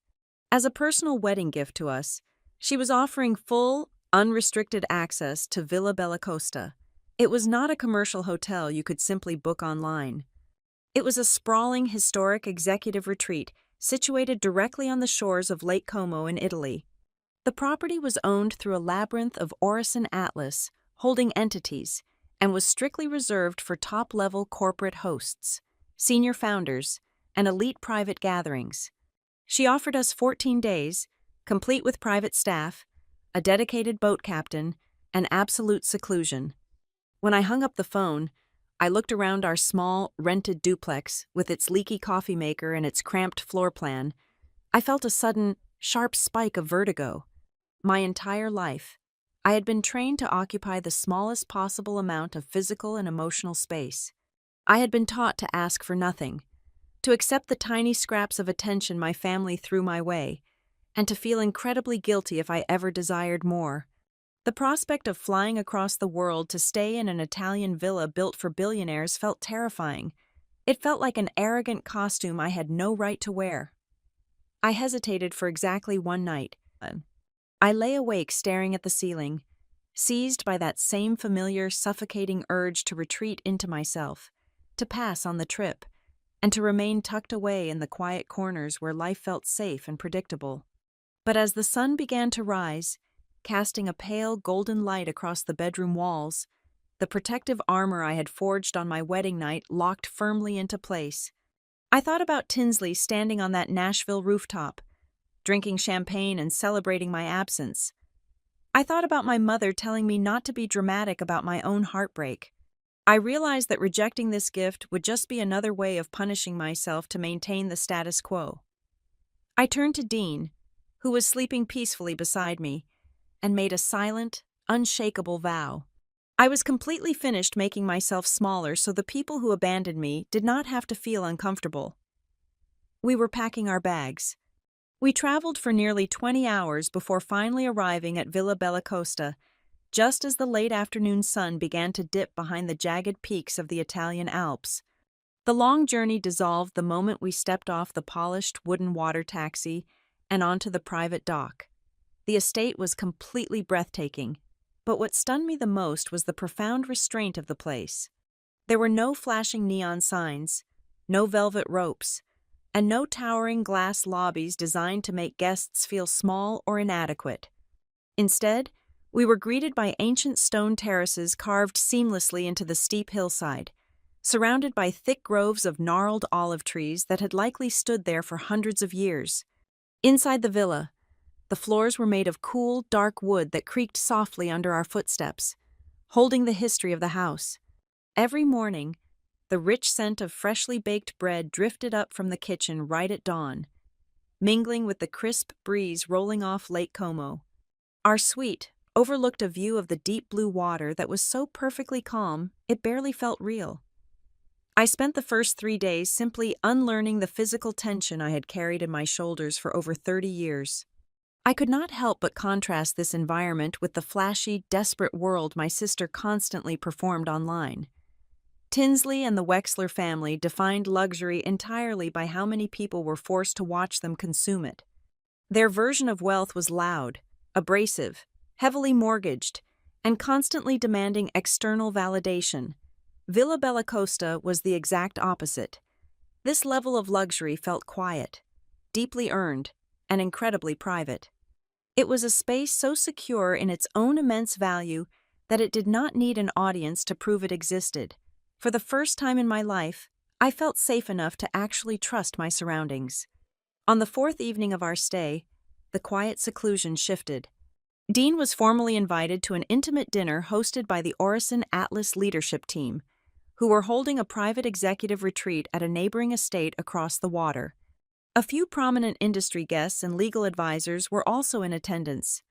As a personal wedding gift to us, she was offering full, unrestricted access to Villa Bellacosta. It was not a commercial hotel you could simply book online. It was a sprawling, historic executive retreat situated directly on the shores of Lake Como in Italy. The property was owned through a labyrinth of Orison Atlas holding entities and was strictly reserved for top-level corporate hosts, senior founders, and elite private gatherings. She offered us 14 days, complete with private staff, a dedicated boat captain, and absolute seclusion. When I hung up the phone, I looked around our small, rented duplex with its leaky coffee maker and its cramped floor plan. I felt a sudden, sharp spike of vertigo. My entire life, I had been trained to occupy the smallest possible amount of physical and emotional space. I had been taught to ask for nothing, to accept the tiny scraps of attention my family threw my way, and to feel incredibly guilty if I ever desired more. The prospect of flying across the world to stay in an Italian villa built for billionaires felt terrifying. It felt like an arrogant costume I had no right to wear. I hesitated for exactly one night. I lay awake staring at the ceiling, seized by that same familiar, suffocating urge to retreat into myself, to pass on the trip, and to remain tucked away in the quiet corners where life felt safe and predictable. But as the sun began to rise, casting a pale golden light across the bedroom walls, the protective armor I had forged on my wedding night locked firmly into place. I thought about Tinsley standing on that Nashville rooftop, drinking champagne and celebrating my absence. I thought about my mother telling me not to be dramatic about my own heartbreak. I realized that rejecting this gift would just be another way of punishing myself to maintain the status quo. I turned to Dean, who was sleeping peacefully beside me, and made a silent, unshakable vow. I was completely finished making myself smaller so the people who abandoned me did not have to feel uncomfortable. We were packing our bags. We traveled for nearly 20 hours before finally arriving at Villa Bellacosta, just as the late afternoon sun began to dip behind the jagged peaks of the Italian Alps. The long journey dissolved the moment we stepped off the polished wooden water taxi and onto the private dock. The estate was completely breathtaking, but what stunned me the most was the profound restraint of the place. There were no flashing neon signs, no velvet ropes, and no towering glass lobbies designed to make guests feel small or inadequate. Instead, we were greeted by ancient stone terraces carved seamlessly into the steep hillside, surrounded by thick groves of gnarled olive trees that had likely stood there for hundreds of years. Inside the villa, the floors were made of cool, dark wood that creaked softly under our footsteps, holding the history of the house. Every morning, the rich scent of freshly baked bread drifted up from the kitchen right at dawn, mingling with the crisp breeze rolling off Lake Como. Our suite overlooked a view of the deep blue water that was so perfectly calm it barely felt real. I spent the first 3 days simply unlearning the physical tension I had carried in my shoulders for over 30 years. I could not help but contrast this environment with the flashy, desperate world my sister constantly performed online. Tinsley and the Wexler family defined luxury entirely by how many people were forced to watch them consume it. Their version of wealth was loud, abrasive, heavily mortgaged, and constantly demanding external validation. Villa Bellacosta was the exact opposite. This level of luxury felt quiet, deeply earned, and incredibly private. It was a space so secure in its own immense value that it did not need an audience to prove it existed. For the first time in my life, I felt safe enough to actually trust my surroundings. On the fourth evening of our stay, the quiet seclusion shifted. Dean was formally invited to an intimate dinner hosted by the Orison Atlas leadership team, who were holding a private executive retreat at a neighboring estate across the water. A few prominent industry guests and legal advisors were also in attendance.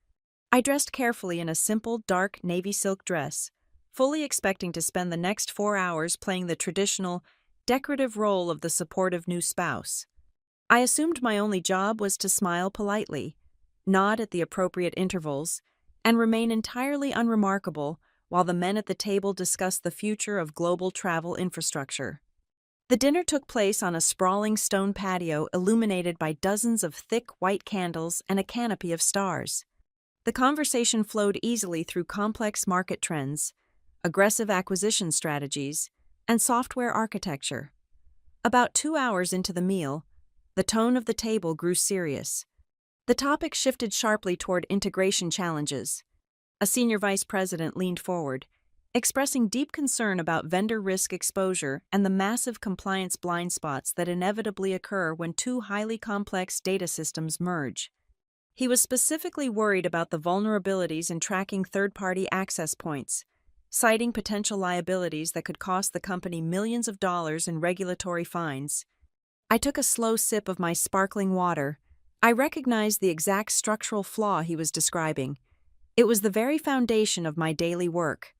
I dressed carefully in a simple, dark navy silk dress, fully expecting to spend the next 4 hours playing the traditional, decorative role of the supportive new spouse. I assumed my only job was to smile politely, nod at the appropriate intervals, and remain entirely unremarkable while the men at the table discussed the future of global travel infrastructure. The dinner took place on a sprawling stone patio illuminated by dozens of thick white candles and a canopy of stars. The conversation flowed easily through complex market trends, aggressive acquisition strategies, and software architecture. About 2 hours into the meal, the tone of the table grew serious. The topic shifted sharply toward integration challenges. A senior vice president leaned forward, expressing deep concern about vendor risk exposure and the massive compliance blind spots that inevitably occur when two highly complex data systems merge. He was specifically worried about the vulnerabilities in tracking third-party access points, citing potential liabilities that could cost the company millions of dollars in regulatory fines. I took a slow sip of my sparkling water. I recognized the exact structural flaw he was describing. It was the very foundation of my daily work.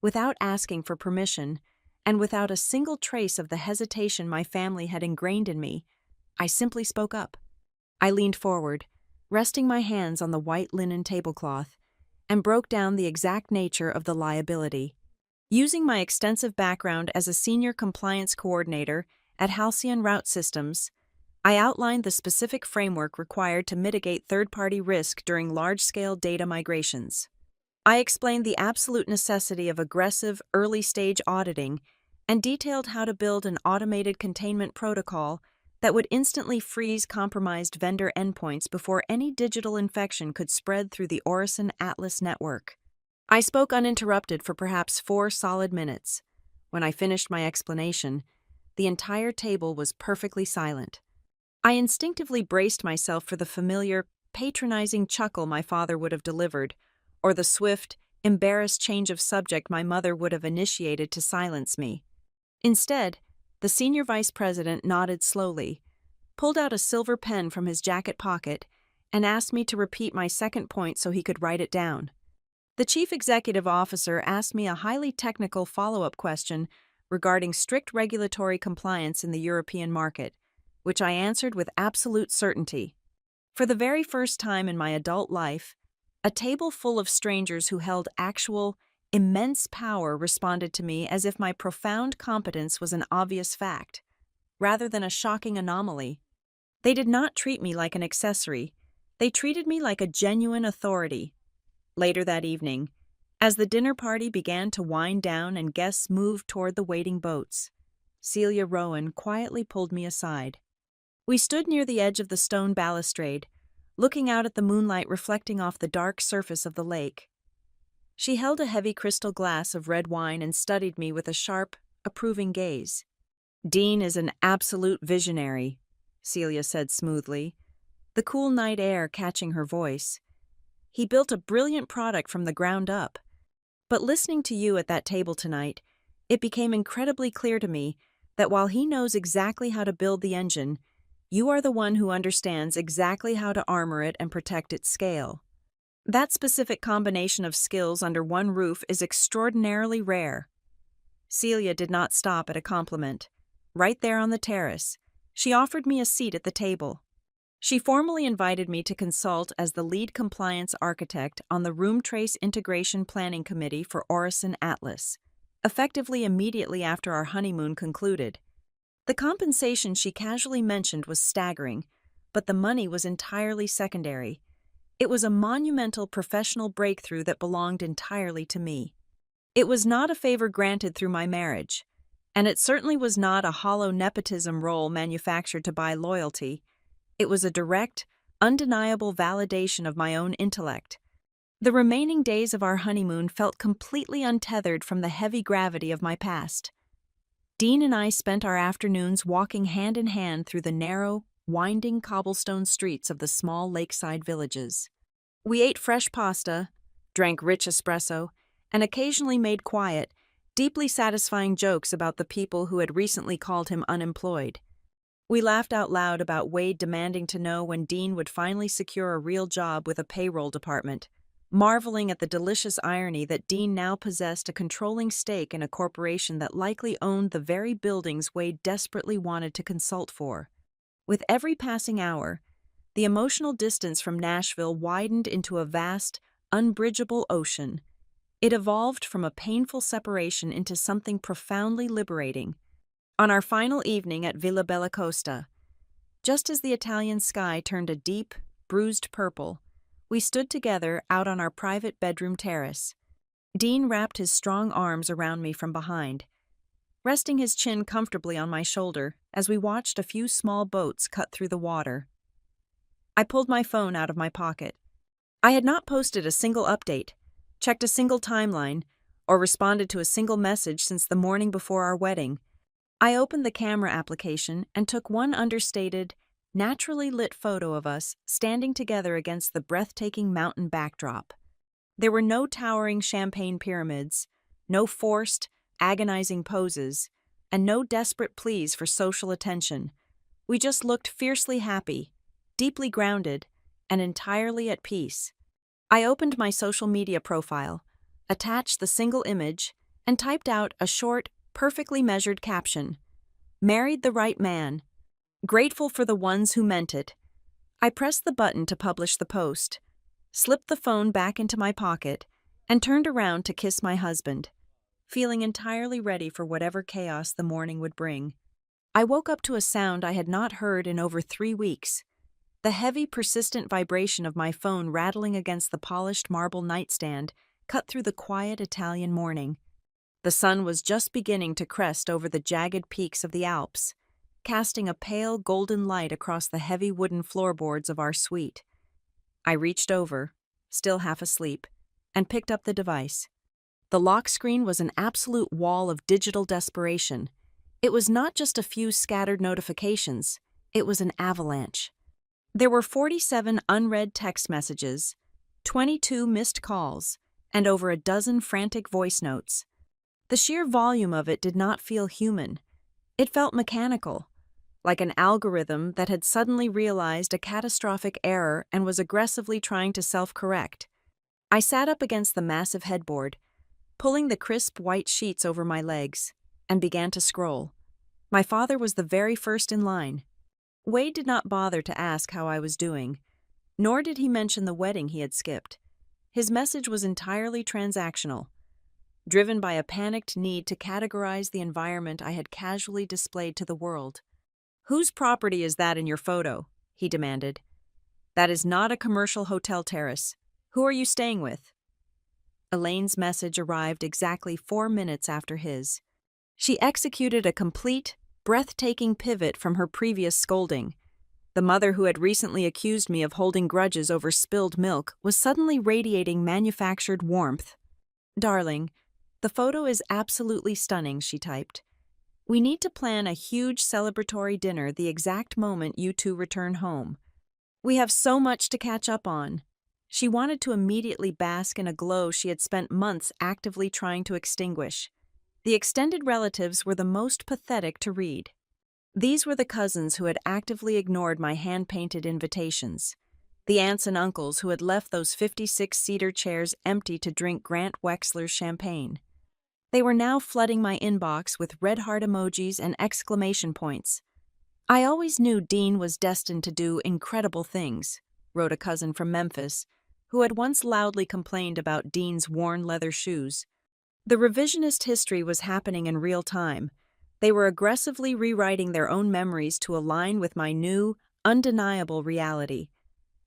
Without asking for permission, and without a single trace of the hesitation my family had ingrained in me, I simply spoke up. I leaned forward, resting my hands on the white linen tablecloth, and broke down the exact nature of the liability. Using my extensive background as a senior compliance coordinator at Halcyon Route Systems, I outlined the specific framework required to mitigate third-party risk during large-scale data migrations. I explained the absolute necessity of aggressive, early-stage auditing and detailed how to build an automated containment protocol that would instantly freeze compromised vendor endpoints before any digital infection could spread through the Orison Atlas network. I spoke uninterrupted for perhaps 4 solid minutes. When I finished my explanation, the entire table was perfectly silent. I instinctively braced myself for the familiar, patronizing chuckle my father would have delivered, or the swift, embarrassed change of subject my mother would have initiated to silence me. Instead, the senior vice president nodded slowly, pulled out a silver pen from his jacket pocket, and asked me to repeat my second point so he could write it down. The chief executive officer asked me a highly technical follow-up question regarding strict regulatory compliance in the European market, which I answered with absolute certainty. For the very first time in my adult life, a table full of strangers who held actual, immense power responded to me as if my profound competence was an obvious fact, rather than a shocking anomaly. They did not treat me like an accessory. They treated me like a genuine authority. Later that evening, as the dinner party began to wind down and guests moved toward the waiting boats, Celia Rowan quietly pulled me aside. We stood near the edge of the stone balustrade, looking out at the moonlight reflecting off the dark surface of the lake. She held a heavy crystal glass of red wine and studied me with a sharp, approving gaze. "Dean is an absolute visionary," Celia said smoothly, the cool night air catching her voice. "He built a brilliant product from the ground up. But listening to you at that table tonight, it became incredibly clear to me that while he knows exactly how to build the engine, you are the one who understands exactly how to armor it and protect its scale. That specific combination of skills under one roof is extraordinarily rare." Celia did not stop at a compliment. Right there on the terrace, she offered me a seat at the table. She formally invited me to consult as the lead compliance architect on the Room Trace Integration Planning Committee for Orison Atlas, effectively immediately after our honeymoon concluded. The compensation she casually mentioned was staggering, but the money was entirely secondary. It was a monumental professional breakthrough that belonged entirely to me. It was not a favor granted through my marriage, and it certainly was not a hollow nepotism role manufactured to buy loyalty. It was a direct, undeniable validation of my own intellect. The remaining days of our honeymoon felt completely untethered from the heavy gravity of my past. Dean and I spent our afternoons walking hand in hand through the narrow, winding cobblestone streets of the small lakeside villages. We ate fresh pasta, drank rich espresso, and occasionally made quiet, deeply satisfying jokes about the people who had recently called him unemployed. We laughed out loud about Wade demanding to know when Dean would finally secure a real job with a payroll department, marveling at the delicious irony that Dean now possessed a controlling stake in a corporation that likely owned the very buildings Wade desperately wanted to consult for. With every passing hour, the emotional distance from Nashville widened into a vast, unbridgeable ocean. It evolved from a painful separation into something profoundly liberating. On our final evening at Villa Bella Costa, just as the Italian sky turned a deep, bruised purple, we stood together out on our private bedroom terrace. Dean wrapped his strong arms around me from behind, resting his chin comfortably on my shoulder as we watched a few small boats cut through the water. I pulled my phone out of my pocket. I had not posted a single update, checked a single timeline, or responded to a single message since the morning before our wedding. I opened the camera application and took one understated, naturally lit photo of us standing together against the breathtaking mountain backdrop. There were no towering champagne pyramids, no forced, agonizing poses, and no desperate pleas for social attention. We just looked fiercely happy, deeply grounded, and entirely at peace. I opened my social media profile, attached the single image, and typed out a short, perfectly measured caption. Married the right man. Grateful for the ones who meant it. I pressed the button to publish the post, slipped the phone back into my pocket, and turned around to kiss my husband, feeling entirely ready for whatever chaos the morning would bring. I woke up to a sound I had not heard in over 3 weeks. The heavy, persistent vibration of my phone rattling against the polished marble nightstand cut through the quiet Italian morning. The sun was just beginning to crest over the jagged peaks of the Alps, casting a pale golden light across the heavy wooden floorboards of our suite. I reached over, still half asleep, and picked up the device. The lock screen was an absolute wall of digital desperation. It was not just a few scattered notifications, it was an avalanche. There were 47 unread text messages, 22 missed calls, and over a dozen frantic voice notes. The sheer volume of it did not feel human. It felt mechanical, like an algorithm that had suddenly realized a catastrophic error and was aggressively trying to self-correct. I sat up against the massive headboard, pulling the crisp white sheets over my legs, and began to scroll. My father was the very first in line. Wade did not bother to ask how I was doing, nor did he mention the wedding he had skipped. His message was entirely transactional, driven by a panicked need to categorize the environment I had casually displayed to the world. "Whose property is that in your photo?" he demanded. "That is not a commercial hotel terrace. Who are you staying with?" Elaine's message arrived exactly 4 minutes after his. She executed a complete, breathtaking pivot from her previous scolding. The mother who had recently accused me of holding grudges over spilled milk was suddenly radiating manufactured warmth. "Darling, the photo is absolutely stunning," she typed. "We need to plan a huge celebratory dinner the exact moment you two return home. We have so much to catch up on." She wanted to immediately bask in a glow she had spent months actively trying to extinguish. The extended relatives were the most pathetic to read. These were the cousins who had actively ignored my hand-painted invitations. The aunts and uncles who had left those 56 cedar chairs empty to drink Grant Wexler's champagne. They were now flooding my inbox with red heart emojis and exclamation points. "I always knew Dean was destined to do incredible things," wrote a cousin from Memphis, who had once loudly complained about Dean's worn leather shoes. The revisionist history was happening in real time. They were aggressively rewriting their own memories to align with my new, undeniable reality.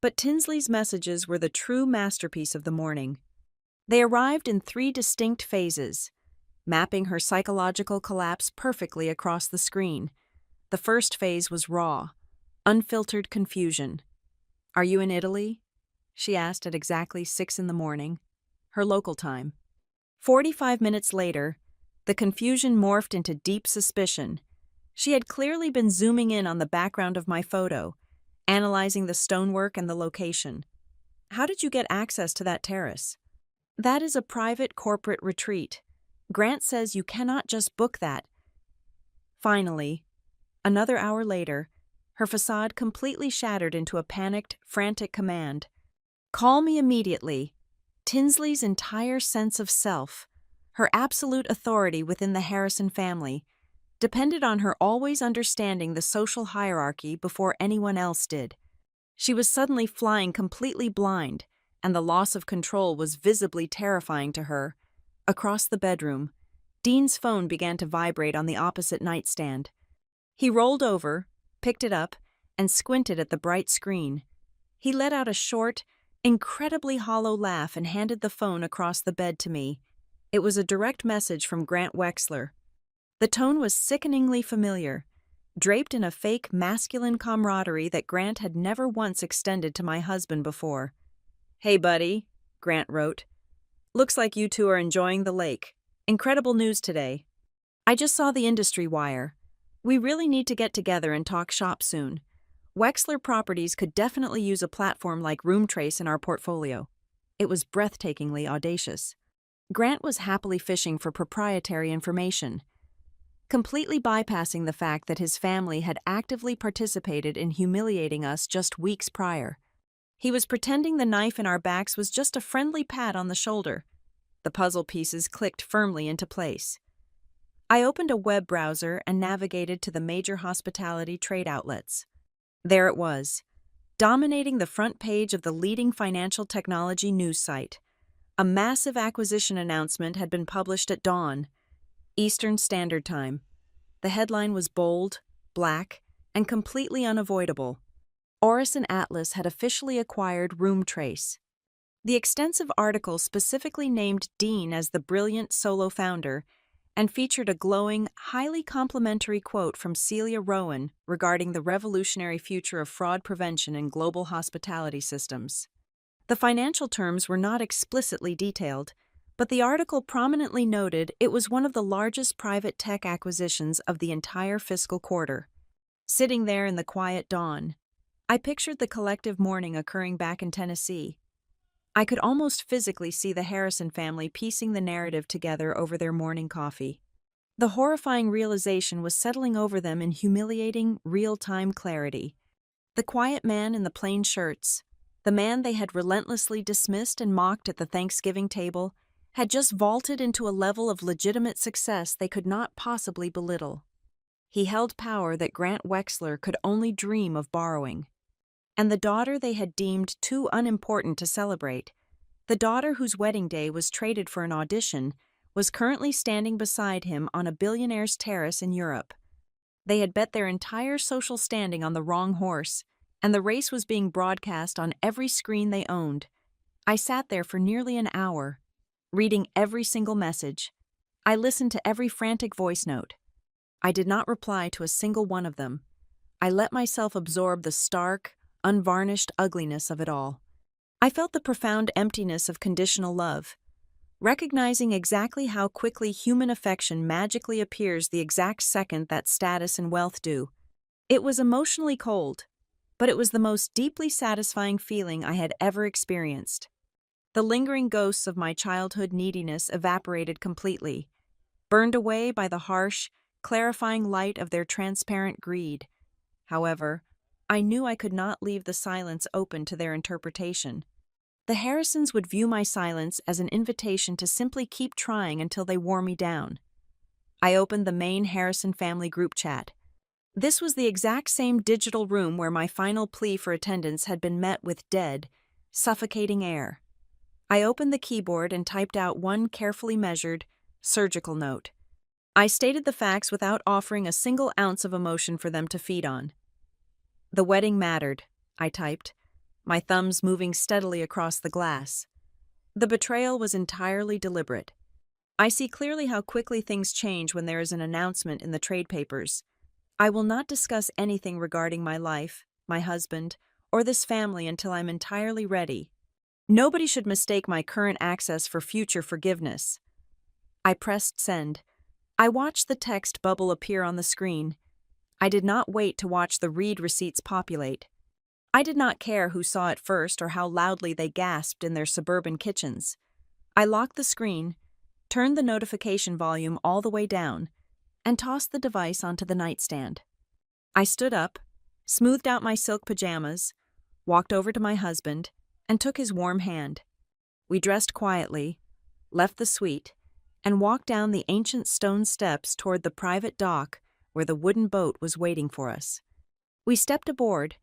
But Tinsley's messages were the true masterpiece of the morning. They arrived in 3 distinct phases, mapping her psychological collapse perfectly across the screen. The first phase was raw, unfiltered confusion. "Are you in Italy?" she asked at exactly 6 in the morning, her local time. 45 minutes later, the confusion morphed into deep suspicion. She had clearly been zooming in on the background of my photo, analyzing the stonework and the location. "How did you get access to that terrace?" "That is a private corporate retreat. Grant says you cannot just book that." Finally, another hour later, her facade completely shattered into a panicked, frantic command. "Call me immediately." Tinsley's entire sense of self, her absolute authority within the Harrison family, depended on her always understanding the social hierarchy before anyone else did. She was suddenly flying completely blind, and the loss of control was visibly terrifying to her. Across the bedroom, Dean's phone began to vibrate on the opposite nightstand. He rolled over, picked it up, and squinted at the bright screen. He let out a short, incredibly hollow laugh and handed the phone across the bed to me. It was a direct message from Grant Wexler. The tone was sickeningly familiar, draped in a fake masculine camaraderie that Grant had never once extended to my husband before. "Hey, buddy," Grant wrote. "Looks like you two are enjoying the lake. Incredible news today. I just saw the industry wire. We really need to get together and talk shop soon. Wexler Properties could definitely use a platform like Roomtrace in our portfolio." It was breathtakingly audacious. Grant was happily fishing for proprietary information, completely bypassing the fact that his family had actively participated in humiliating us just weeks prior. He was pretending the knife in our backs was just a friendly pat on the shoulder. The puzzle pieces clicked firmly into place. I opened a web browser and navigated to the major hospitality trade outlets. There it was, dominating the front page of the leading financial technology news site. A massive acquisition announcement had been published at dawn, Eastern Standard Time. The headline was bold, black, and completely unavoidable. Orison Atlas had officially acquired Roomtrace. The extensive article specifically named Dean as the brilliant solo founder and featured a glowing, highly complimentary quote from Celia Rowan regarding the revolutionary future of fraud prevention in global hospitality systems. The financial terms were not explicitly detailed, but the article prominently noted it was one of the largest private tech acquisitions of the entire fiscal quarter. Sitting there in the quiet dawn, I pictured the collective mourning occurring back in Tennessee. I could almost physically see the Harrison family piecing the narrative together over their morning coffee. The horrifying realization was settling over them in humiliating, real-time clarity. The quiet man in the plain shirts, the man they had relentlessly dismissed and mocked at the Thanksgiving table, had just vaulted into a level of legitimate success they could not possibly belittle. He held power that Grant Wexler could only dream of borrowing. And the daughter they had deemed too unimportant to celebrate, the daughter whose wedding day was traded for an audition, was currently standing beside him on a billionaire's terrace in Europe. They had bet their entire social standing on the wrong horse, and the race was being broadcast on every screen they owned. I sat there for nearly an hour, reading every single message. I listened to every frantic voice note. I did not reply to a single one of them. I let myself absorb the stark, unvarnished ugliness of it all. I felt the profound emptiness of conditional love, recognizing exactly how quickly human affection magically appears the exact second that status and wealth do. It was emotionally cold, but it was the most deeply satisfying feeling I had ever experienced. The lingering ghosts of my childhood neediness evaporated completely, burned away by the harsh, clarifying light of their transparent greed. However, I knew I could not leave the silence open to their interpretation. The Harrisons would view my silence as an invitation to simply keep trying until they wore me down. I opened the main Harrison family group chat. This was the exact same digital room where my final plea for attendance had been met with dead, suffocating air. I opened the keyboard and typed out one carefully measured, surgical note. I stated the facts without offering a single ounce of emotion for them to feed on. "The wedding mattered," I typed. my thumbs moving steadily across the glass. The betrayal was entirely deliberate. I see clearly how quickly things change when there is an announcement in the trade papers. I will not discuss anything regarding my life, my husband, or this family until I'm entirely ready. Nobody should mistake my current access for future forgiveness. I pressed send. I watched the text bubble appear on the screen. I did not wait to watch the read receipts populate. I did not care who saw it first or how loudly they gasped in their suburban kitchens. I locked the screen, turned the notification volume all the way down, and tossed the device onto the nightstand. I stood up, smoothed out my silk pajamas, walked over to my husband, and took his warm hand. We dressed quietly, left the suite, and walked down the ancient stone steps toward the private dock where the wooden boat was waiting for us. We stepped aboard,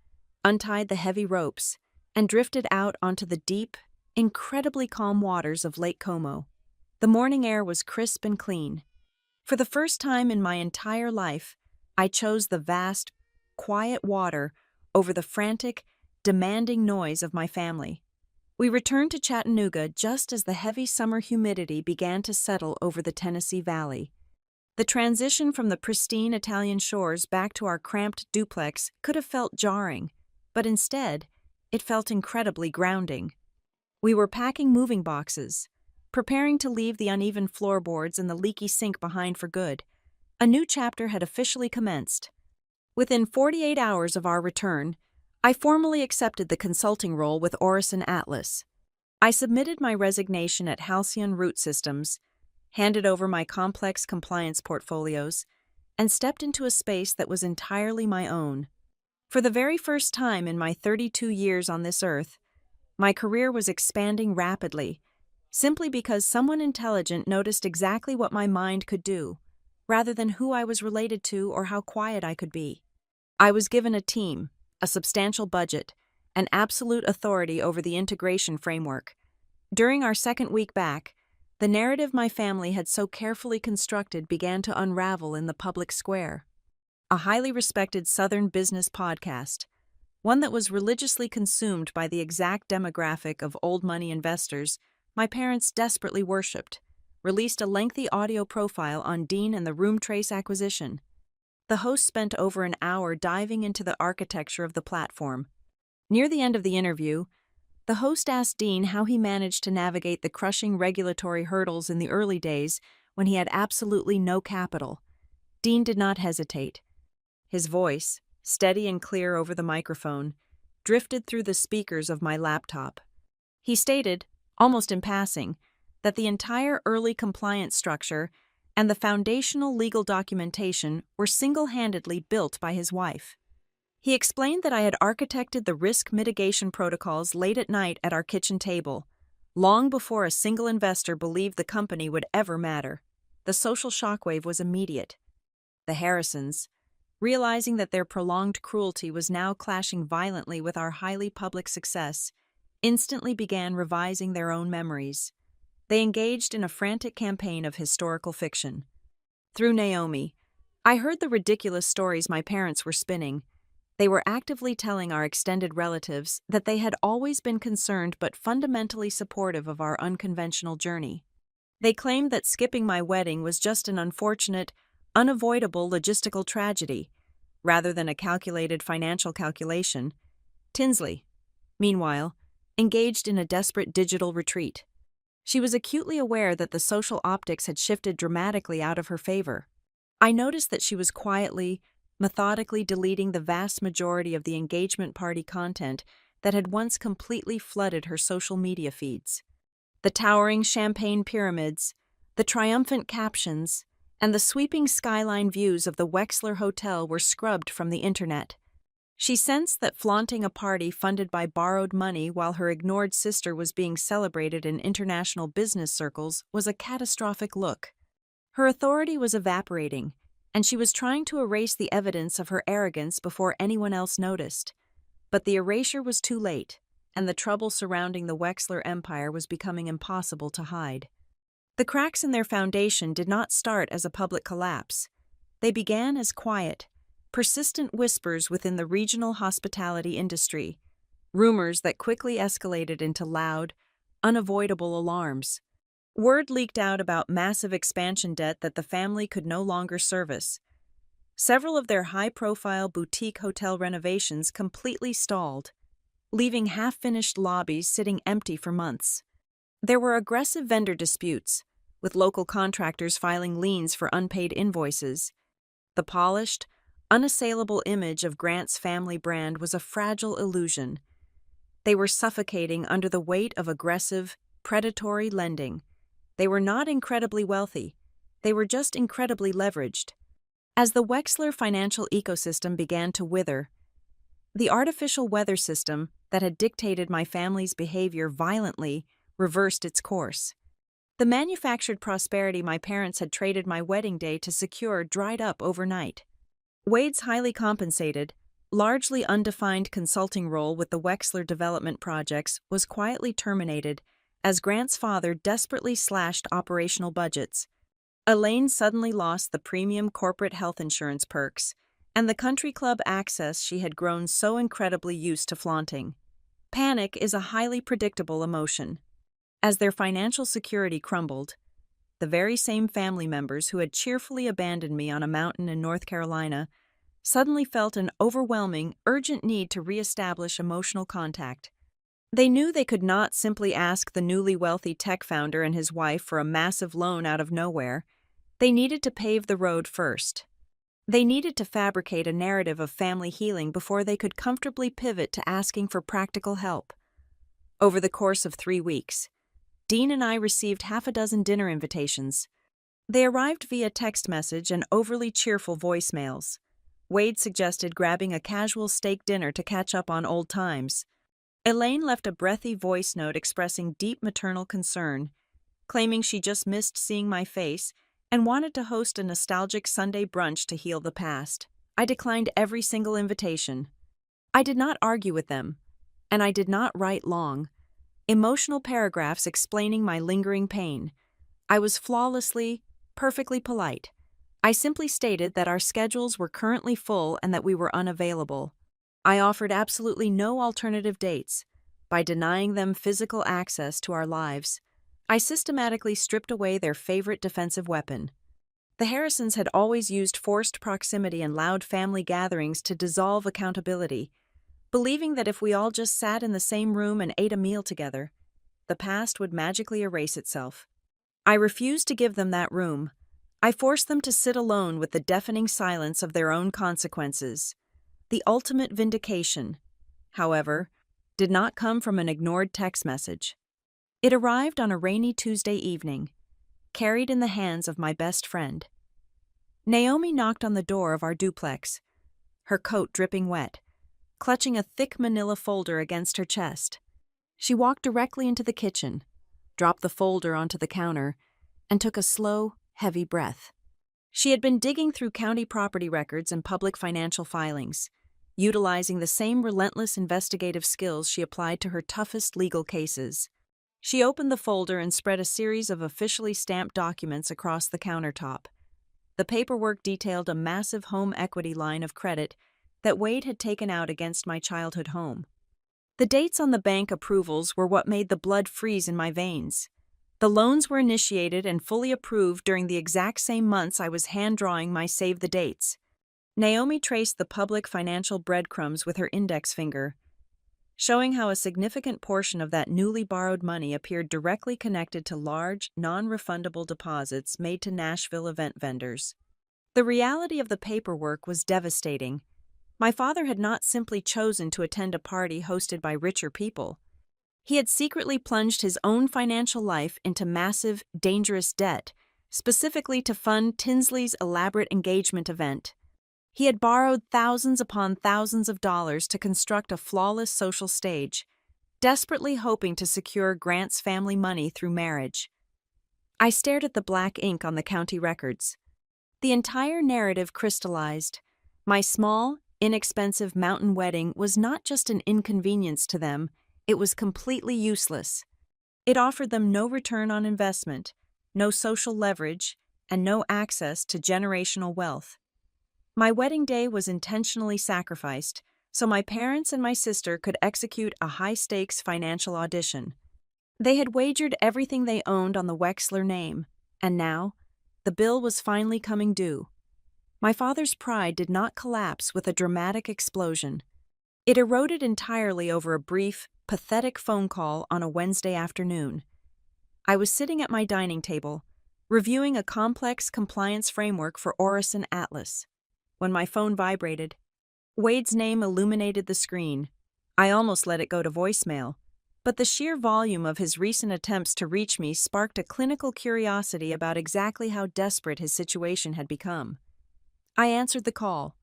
untied the heavy ropes, and drifted out onto the deep, incredibly calm waters of Lake Como. The morning air was crisp and clean. For the first time in my entire life, I chose the vast, quiet water over the frantic, demanding noise of my family. We returned to Chattanooga just as the heavy summer humidity began to settle over the Tennessee Valley. The transition from the pristine Italian shores back to our cramped duplex could have felt jarring, but instead, it felt incredibly grounding. We were packing moving boxes, preparing to leave the uneven floorboards and the leaky sink behind for good. A new chapter had officially commenced. Within 48 hours of our return, I formally accepted the consulting role with Orison Atlas. I submitted my resignation at Halcyon Root Systems, handed over my complex compliance portfolios, and stepped into a space that was entirely my own. For the very first time in my 32 years on this earth, my career was expanding rapidly, simply because someone intelligent noticed exactly what my mind could do, rather than who I was related to or how quiet I could be. I was given a team, a substantial budget, and absolute authority over the integration framework. During our second week back, the narrative my family had so carefully constructed began to unravel in the public square. A highly respected Southern business podcast, one that was religiously consumed by the exact demographic of old money investors my parents desperately worshipped, released a lengthy audio profile on Dean and the room trace acquisition. The host spent over an hour diving into the architecture of the platform. Near the end of the interview, the host asked Dean how he managed to navigate the crushing regulatory hurdles in the early days when he had absolutely no capital. Dean did not hesitate. His voice, steady and clear over the microphone, drifted through the speakers of my laptop. He stated, almost in passing, that the entire early compliance structure and the foundational legal documentation were single-handedly built by his wife. He explained that I had architected the risk mitigation protocols late at night at our kitchen table, long before a single investor believed the company would ever matter. The social shockwave was immediate. The Harrisons, realizing that their prolonged cruelty was now clashing violently with our highly public success, instantly began revising their own memories. They engaged in a frantic campaign of historical fiction. Through Naomi, I heard the ridiculous stories my parents were spinning. They were actively telling our extended relatives that they had always been concerned but fundamentally supportive of our unconventional journey. They claimed that skipping my wedding was just an unfortunate, unavoidable logistical tragedy, rather than a calculated financial calculation. Tinsley, meanwhile, engaged in a desperate digital retreat. She was acutely aware that the social optics had shifted dramatically out of her favor. I noticed that she was quietly, methodically deleting the vast majority of the engagement party content that had once completely flooded her social media feeds. The towering champagne pyramids, the triumphant captions, and the sweeping skyline views of the Wexler Hotel were scrubbed from the internet. She sensed that flaunting a party funded by borrowed money while her ignored sister was being celebrated in international business circles was a catastrophic look. Her authority was evaporating, and she was trying to erase the evidence of her arrogance before anyone else noticed. But the erasure was too late, and the trouble surrounding the Wexler empire was becoming impossible to hide. The cracks in their foundation did not start as a public collapse. They began as quiet, persistent whispers within the regional hospitality industry. rumors that quickly escalated into loud, unavoidable alarms. Word leaked out about massive expansion debt that the family could no longer service. Several of their high-profile boutique hotel renovations completely stalled, leaving half-finished lobbies sitting empty for months. There were aggressive vendor disputes, with local contractors filing liens for unpaid invoices. The polished, unassailable image of Grant's family brand was a fragile illusion. They were suffocating under the weight of aggressive, predatory lending. They were not incredibly wealthy. They were just incredibly leveraged. As the Wexler financial ecosystem began to wither, the artificial weather system that had dictated my family's behavior violently reversed its course. The manufactured prosperity my parents had traded my wedding day to secure dried up overnight. Wade's highly compensated, largely undefined consulting role with the Wexler development projects was quietly terminated as Grant's father desperately slashed operational budgets. Elaine suddenly lost the premium corporate health insurance perks and the country club access she had grown so incredibly used to flaunting. Panic is a highly predictable emotion. As their financial security crumbled, the very same family members who had cheerfully abandoned me on a mountain in North Carolina suddenly felt an overwhelming, urgent need to reestablish emotional contact. They knew they could not simply ask the newly wealthy tech founder and his wife for a massive loan out of nowhere. They needed to pave the road first. They needed to fabricate a narrative of family healing before they could comfortably pivot to asking for practical help. Over the course of 3 weeks, Dean and I received half a dozen dinner invitations. They arrived via text message and overly cheerful voicemails. Wade suggested grabbing a casual steak dinner to catch up on old times. Elaine left a breathy voice note expressing deep maternal concern, claiming she just missed seeing my face and wanted to host a nostalgic Sunday brunch to heal the past. I declined every single invitation. I did not argue with them, and I did not write long, emotional paragraphs explaining my lingering pain. I was flawlessly, perfectly polite. I simply stated that our schedules were currently full and that we were unavailable. I offered absolutely no alternative dates. By denying them physical access to our lives, I systematically stripped away their favorite defensive weapon. The Harrisons had always used forced proximity and loud family gatherings to dissolve accountability, believing that if we all just sat in the same room and ate a meal together, the past would magically erase itself. I refused to give them that room. I forced them to sit alone with the deafening silence of their own consequences. The ultimate vindication, however, did not come from an ignored text message. It arrived on a rainy Tuesday evening, carried in the hands of my best friend. Naomi knocked on the door of our duplex, her coat dripping wet, clutching a thick manila folder against her chest. She walked directly into the kitchen, dropped the folder onto the counter, and took a slow, heavy breath. She had been digging through county property records and public financial filings, utilizing the same relentless investigative skills she applied to her toughest legal cases. She opened the folder and spread a series of officially stamped documents across the countertop. The paperwork detailed a massive home equity line of credit that Wade had taken out against my childhood home. The dates on the bank approvals were what made the blood freeze in my veins. The loans were initiated and fully approved during the exact same months I was hand-drawing my save the dates. Naomi traced the public financial breadcrumbs with her index finger, showing how a significant portion of that newly borrowed money appeared directly connected to large, non-refundable deposits made to Nashville event vendors. The reality of the paperwork was devastating. My father had not simply chosen to attend a party hosted by richer people. He had secretly plunged his own financial life into massive, dangerous debt, specifically to fund Tinsley's elaborate engagement event. He had borrowed thousands upon thousands of dollars to construct a flawless social stage, desperately hoping to secure Grant's family money through marriage. I stared at the black ink on the county records. The entire narrative crystallized. My small, inexpensive mountain wedding was not just an inconvenience to them, it was completely useless. It offered them no return on investment, no social leverage, and no access to generational wealth. My wedding day was intentionally sacrificed, so my parents and my sister could execute a high-stakes financial audition. They had wagered everything they owned on the Wexler name, and now, the bill was finally coming due. My father's pride did not collapse with a dramatic explosion. It eroded entirely over a brief, pathetic phone call on a Wednesday afternoon. I was sitting at my dining table, reviewing a complex compliance framework for Orison Atlas, when my phone vibrated. Wade's name illuminated the screen. I almost let it go to voicemail, but the sheer volume of his recent attempts to reach me sparked a clinical curiosity about exactly how desperate his situation had become. I answered the call.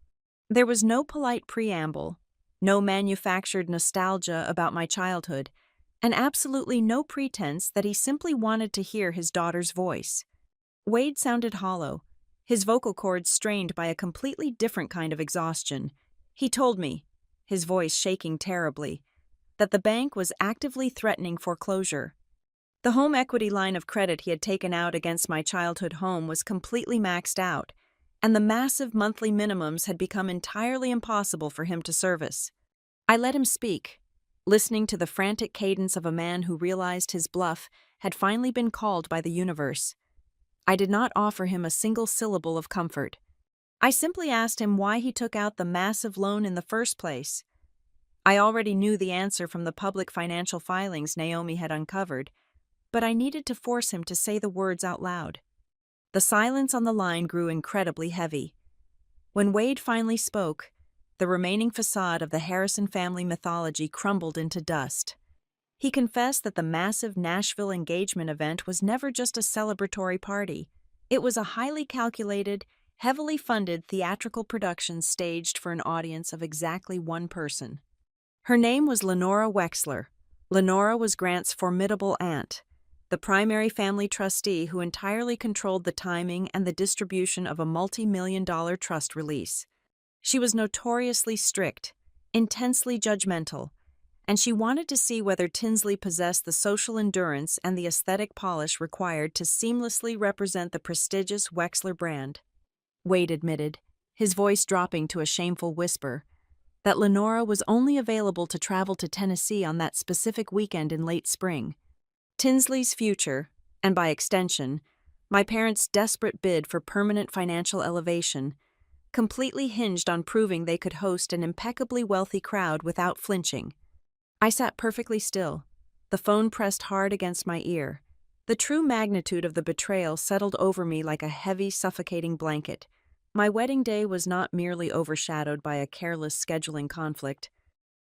There was no polite preamble, no manufactured nostalgia about my childhood, and absolutely no pretense that he simply wanted to hear his daughter's voice. Wade sounded hollow, his vocal cords strained by a completely different kind of exhaustion. He told me, his voice shaking terribly, that the bank was actively threatening foreclosure. The home equity line of credit he had taken out against my childhood home was completely maxed out, and the massive monthly minimums had become entirely impossible for him to service. I let him speak, listening to the frantic cadence of a man who realized his bluff had finally been called by the universe. I did not offer him a single syllable of comfort. I simply asked him why he took out the massive loan in the first place. I already knew the answer from the public financial filings Naomi had uncovered, but I needed to force him to say the words out loud. The silence on the line grew incredibly heavy. When Wade finally spoke, the remaining facade of the Harrison family mythology crumbled into dust. He confessed that the massive Nashville engagement event was never just a celebratory party. It was a highly calculated, heavily funded theatrical production staged for an audience of exactly one person. Her name was Lenora Wexler. Lenora was Grant's formidable aunt, the primary family trustee who entirely controlled the timing and the distribution of a multi-million-dollar trust release. She was notoriously strict, intensely judgmental, and she wanted to see whether Tinsley possessed the social endurance and the aesthetic polish required to seamlessly represent the prestigious Wexler brand. Wade admitted, his voice dropping to a shameful whisper, that Lenora was only available to travel to Tennessee on that specific weekend in late spring. Tinsley's future, and by extension, my parents' desperate bid for permanent financial elevation, completely hinged on proving they could host an impeccably wealthy crowd without flinching. I sat perfectly still, the phone pressed hard against my ear. The true magnitude of the betrayal settled over me like a heavy, suffocating blanket. My wedding day was not merely overshadowed by a careless scheduling conflict.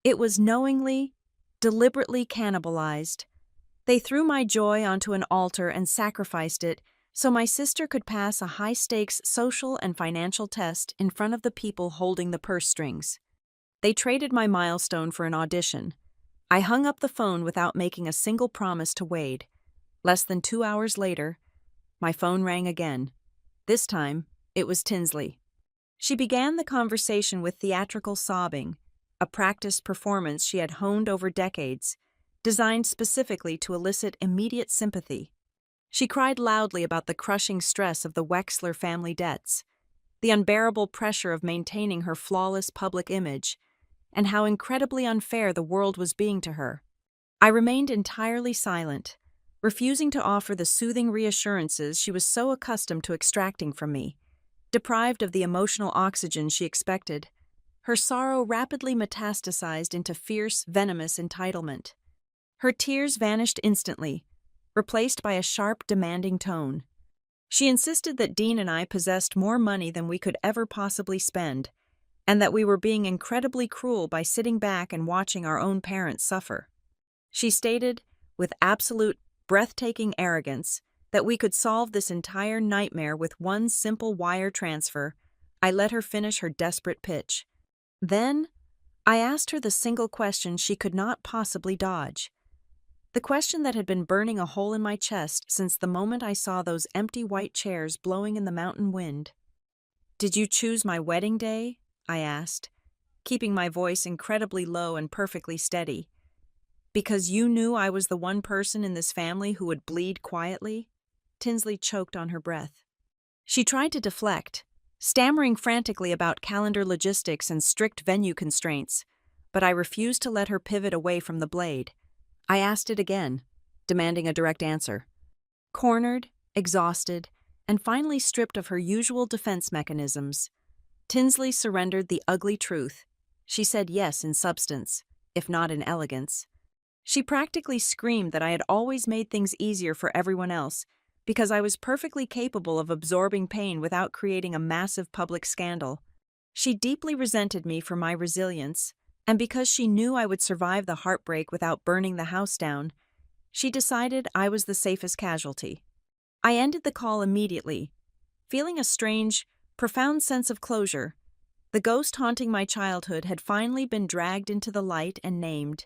It was knowingly, deliberately cannibalized. They threw my joy onto an altar and sacrificed it so my sister could pass a high-stakes social and financial test in front of the people holding the purse strings. They traded my milestone for an audition. I hung up the phone without making a single promise to Wade. Less than 2 hours later, my phone rang again. This time, it was Tinsley. She began the conversation with theatrical sobbing, a practiced performance she had honed over decades, designed specifically to elicit immediate sympathy. She cried loudly about the crushing stress of the Wexler family debts, the unbearable pressure of maintaining her flawless public image, and how incredibly unfair the world was being to her. I remained entirely silent, refusing to offer the soothing reassurances she was so accustomed to extracting from me. Deprived of the emotional oxygen she expected, her sorrow rapidly metastasized into fierce, venomous entitlement. Her tears vanished instantly, replaced by a sharp, demanding tone. She insisted that Dean and I possessed more money than we could ever possibly spend, and that we were being incredibly cruel by sitting back and watching our own parents suffer. She stated, with absolute, breathtaking arrogance, that we could solve this entire nightmare with one simple wire transfer. I let her finish her desperate pitch. Then, I asked her the single question she could not possibly dodge. The question that had been burning a hole in my chest since the moment I saw those empty white chairs blowing in the mountain wind. "Did you choose my wedding day?" I asked, keeping my voice incredibly low and perfectly steady. "Because you knew I was the one person in this family who would bleed quietly?" Tinsley choked on her breath. She tried to deflect, stammering frantically about calendar logistics and strict venue constraints, but I refused to let her pivot away from the blade. I asked it again, demanding a direct answer. Cornered, exhausted, and finally stripped of her usual defense mechanisms, Tinsley surrendered the ugly truth. She said yes in substance, if not in elegance. She practically screamed that I had always made things easier for everyone else because I was perfectly capable of absorbing pain without creating a massive public scandal. She deeply resented me for my resilience, and because she knew I would survive the heartbreak without burning the house down, she decided I was the safest casualty. I ended the call immediately, feeling a strange, profound sense of closure. The ghost haunting my childhood had finally been dragged into the light and named.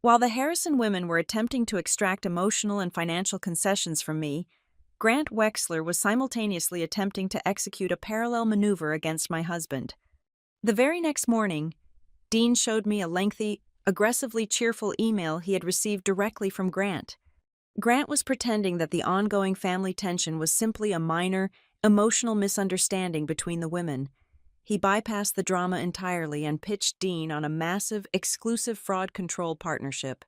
While the Harrison women were attempting to extract emotional and financial concessions from me, Grant Wexler was simultaneously attempting to execute a parallel maneuver against my husband. The very next morning, Dean showed me a lengthy, aggressively cheerful email he had received directly from Grant. Grant was pretending that the ongoing family tension was simply a minor, emotional misunderstanding between the women. He bypassed the drama entirely and pitched Dean on a massive, exclusive fraud control partnership.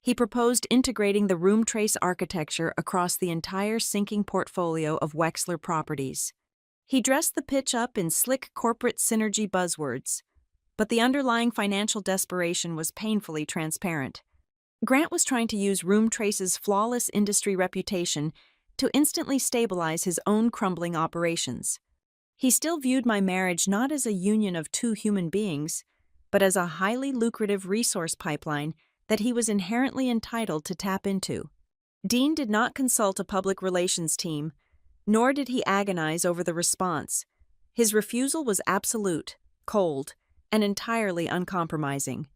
He proposed integrating the room trace architecture across the entire sinking portfolio of Wexler properties. He dressed the pitch up in slick corporate synergy buzzwords, but the underlying financial desperation was painfully transparent. Grant was trying to use Room Trace's flawless industry reputation to instantly stabilize his own crumbling operations. He still viewed my marriage not as a union of two human beings, but as a highly lucrative resource pipeline that he was inherently entitled to tap into. Dean did not consult a public relations team, nor did he agonize over the response. His refusal was absolute, cold, and entirely uncompromising.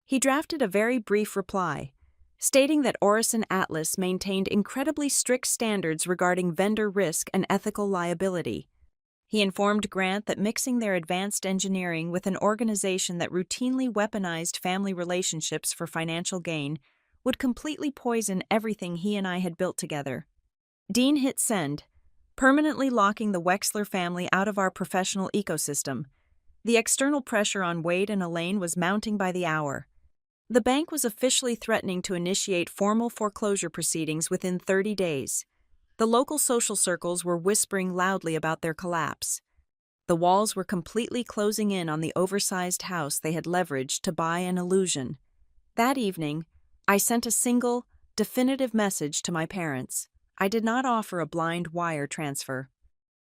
He drafted a very brief reply, stating that Orison Atlas maintained incredibly strict standards regarding vendor risk and ethical liability. He informed Grant that mixing their advanced engineering with an organization that routinely weaponized family relationships for financial gain would completely poison everything he and I had built together. Dean hit send, permanently locking the Wexler family out of our professional ecosystem. The external pressure on Wade and Elaine was mounting by the hour. The bank was officially threatening to initiate formal foreclosure proceedings within 30 days. The local social circles were whispering loudly about their collapse. The walls were completely closing in on the oversized house they had leveraged to buy an illusion. That evening, I sent a single, definitive message to my parents. I did not offer a blind wire transfer.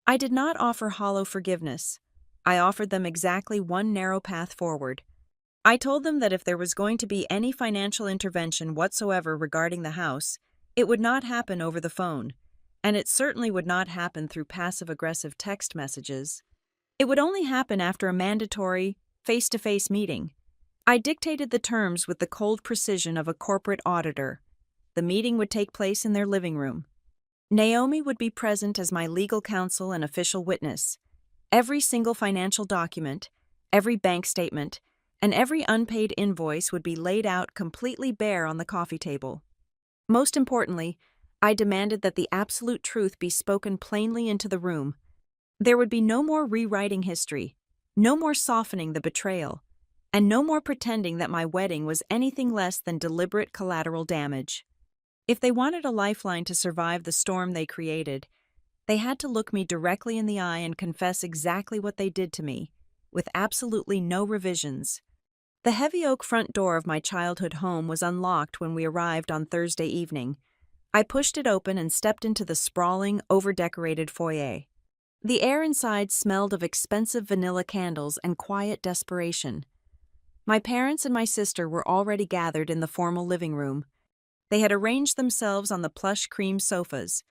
I did not offer hollow forgiveness. I offered them exactly one narrow path forward. I told them that if there was going to be any financial intervention whatsoever regarding the house, it would not happen over the phone, and it certainly would not happen through passive-aggressive text messages. It would only happen after a mandatory, face-to-face meeting. I dictated the terms with the cold precision of a corporate auditor. The meeting would take place in their living room. Naomi would be present as my legal counsel and official witness. Every single financial document, every bank statement, and every unpaid invoice would be laid out completely bare on the coffee table. Most importantly, I demanded that the absolute truth be spoken plainly into the room. There would be no more rewriting history, no more softening the betrayal, and no more pretending that my wedding was anything less than deliberate collateral damage. If they wanted a lifeline to survive the storm they created, they had to look me directly in the eye and confess exactly what they did to me, with absolutely no revisions. The heavy oak front door of my childhood home was unlocked when we arrived on Thursday evening. I pushed it open and stepped into the sprawling, over-decorated foyer. The air inside smelled of expensive vanilla candles and quiet desperation. My parents and my sister were already gathered in the formal living room. They had arranged themselves on the plush cream sofas,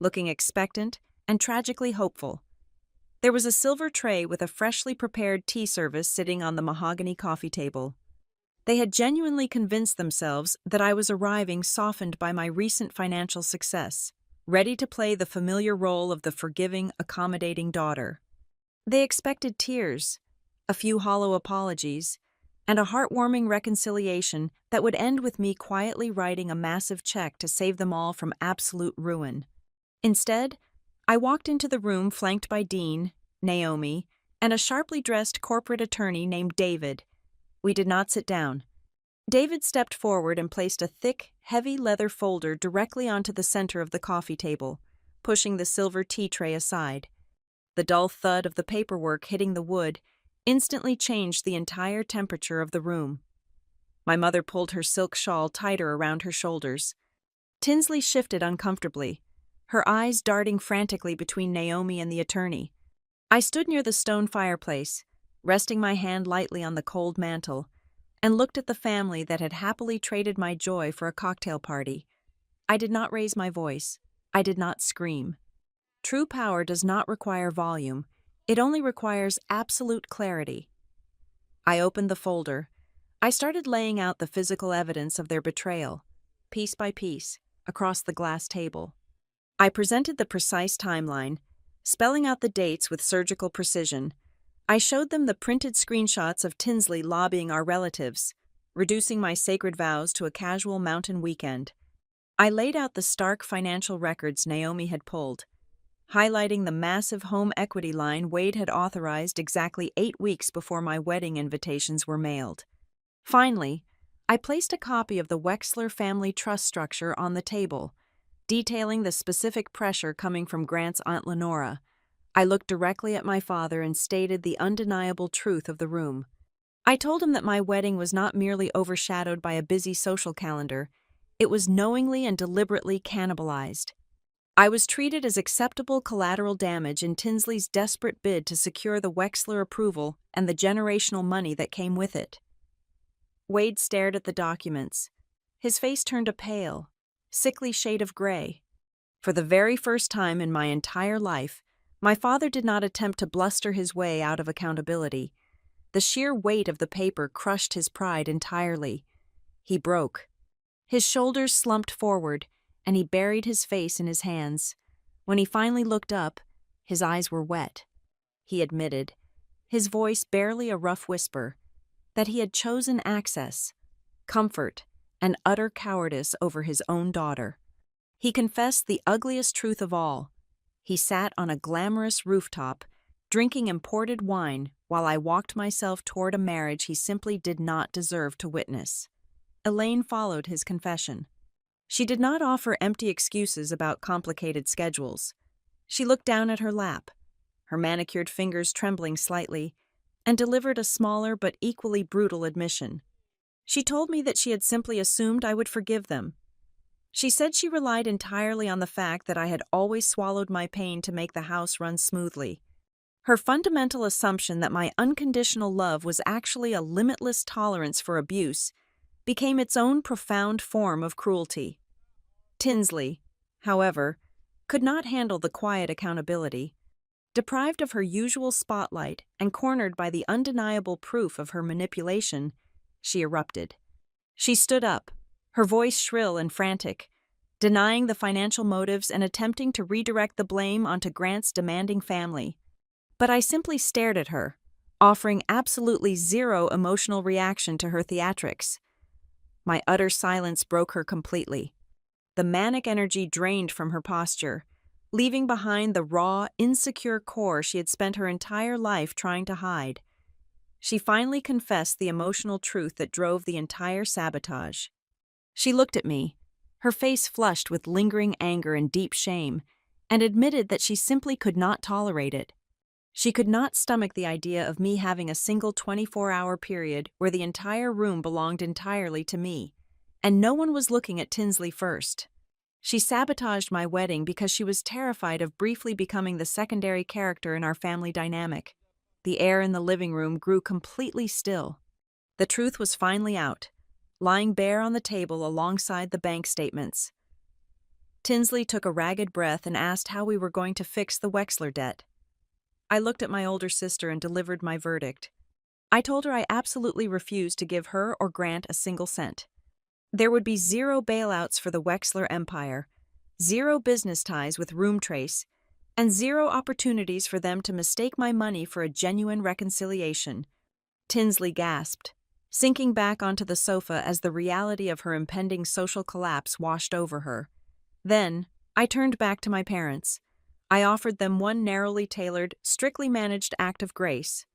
looking expectant and tragically hopeful. There was a silver tray with a freshly prepared tea service sitting on the mahogany coffee table. They had genuinely convinced themselves that I was arriving softened by my recent financial success, ready to play the familiar role of the forgiving, accommodating daughter. They expected tears, a few hollow apologies, and a heartwarming reconciliation that would end with me quietly writing a massive check to save them all from absolute ruin. Instead, I walked into the room flanked by Dean, Naomi, and a sharply dressed corporate attorney named David. We did not sit down. David stepped forward and placed a thick, heavy leather folder directly onto the center of the coffee table, pushing the silver tea tray aside. The dull thud of the paperwork hitting the wood instantly changed the entire temperature of the room. My mother pulled her silk shawl tighter around her shoulders. Tinsley shifted uncomfortably, her eyes darting frantically between Naomi and the attorney. I stood near the stone fireplace, resting my hand lightly on the cold mantel, and looked at the family that had happily traded my joy for a cocktail party. I did not raise my voice. I did not scream. True power does not require volume. It only requires absolute clarity. I opened the folder. I started laying out the physical evidence of their betrayal, piece by piece, across the glass table. I presented the precise timeline, spelling out the dates with surgical precision. I showed them the printed screenshots of Tinsley lobbying our relatives, reducing my sacred vows to a casual mountain weekend. I laid out the stark financial records Naomi had pulled, highlighting the massive home equity line Wade had authorized exactly 8 weeks before my wedding invitations were mailed. Finally, I placed a copy of the Wexler family trust structure on the table, detailing the specific pressure coming from Grant's Aunt Lenora. I looked directly at my father and stated the undeniable truth of the room. I told him that my wedding was not merely overshadowed by a busy social calendar, it was knowingly and deliberately cannibalized. I was treated as acceptable collateral damage in Tinsley's desperate bid to secure the Wexler approval and the generational money that came with it. Wade stared at the documents. His face turned a pale, sickly shade of gray. For the very first time in my entire life, my father did not attempt to bluster his way out of accountability. The sheer weight of the paper crushed his pride entirely. He broke. His shoulders slumped forward, and he buried his face in his hands. When he finally looked up, his eyes were wet. He admitted, his voice barely a rough whisper, that he had chosen access, comfort, and utter cowardice over his own daughter. He confessed the ugliest truth of all. He sat on a glamorous rooftop, drinking imported wine while I walked myself toward a marriage he simply did not deserve to witness. Elaine followed his confession. She did not offer empty excuses about complicated schedules. She looked down at her lap, her manicured fingers trembling slightly, and delivered a smaller but equally brutal admission. She told me that she had simply assumed I would forgive them. She said she relied entirely on the fact that I had always swallowed my pain to make the house run smoothly. Her fundamental assumption that my unconditional love was actually a limitless tolerance for abuse became its own profound form of cruelty. Tinsley, however, could not handle the quiet accountability. Deprived of her usual spotlight and cornered by the undeniable proof of her manipulation, she erupted. She stood up, her voice shrill and frantic, denying the financial motives and attempting to redirect the blame onto Grant's demanding family. But I simply stared at her, offering absolutely zero emotional reaction to her theatrics. My utter silence broke her completely. The manic energy drained from her posture, leaving behind the raw, insecure core she had spent her entire life trying to hide. She finally confessed the emotional truth that drove the entire sabotage. She looked at me, her face flushed with lingering anger and deep shame, and admitted that she simply could not tolerate it. She could not stomach the idea of me having a single 24-hour period where the entire room belonged entirely to me, and no one was looking at Tinsley first. She sabotaged my wedding because she was terrified of briefly becoming the secondary character in our family dynamic. The air in the living room grew completely still. The truth was finally out, lying bare on the table alongside the bank statements. Tinsley took a ragged breath and asked how we were going to fix the Wexler debt. I looked at my older sister and delivered my verdict. I told her I absolutely refused to give her or Grant a single cent. There would be zero bailouts for the Wexler empire, zero business ties with Roomtrace, and zero opportunities for them to mistake my money for a genuine reconciliation. Tinsley gasped, sinking back onto the sofa as the reality of her impending social collapse washed over her. Then, I turned back to my parents. I offered them one narrowly tailored, strictly managed act of grace.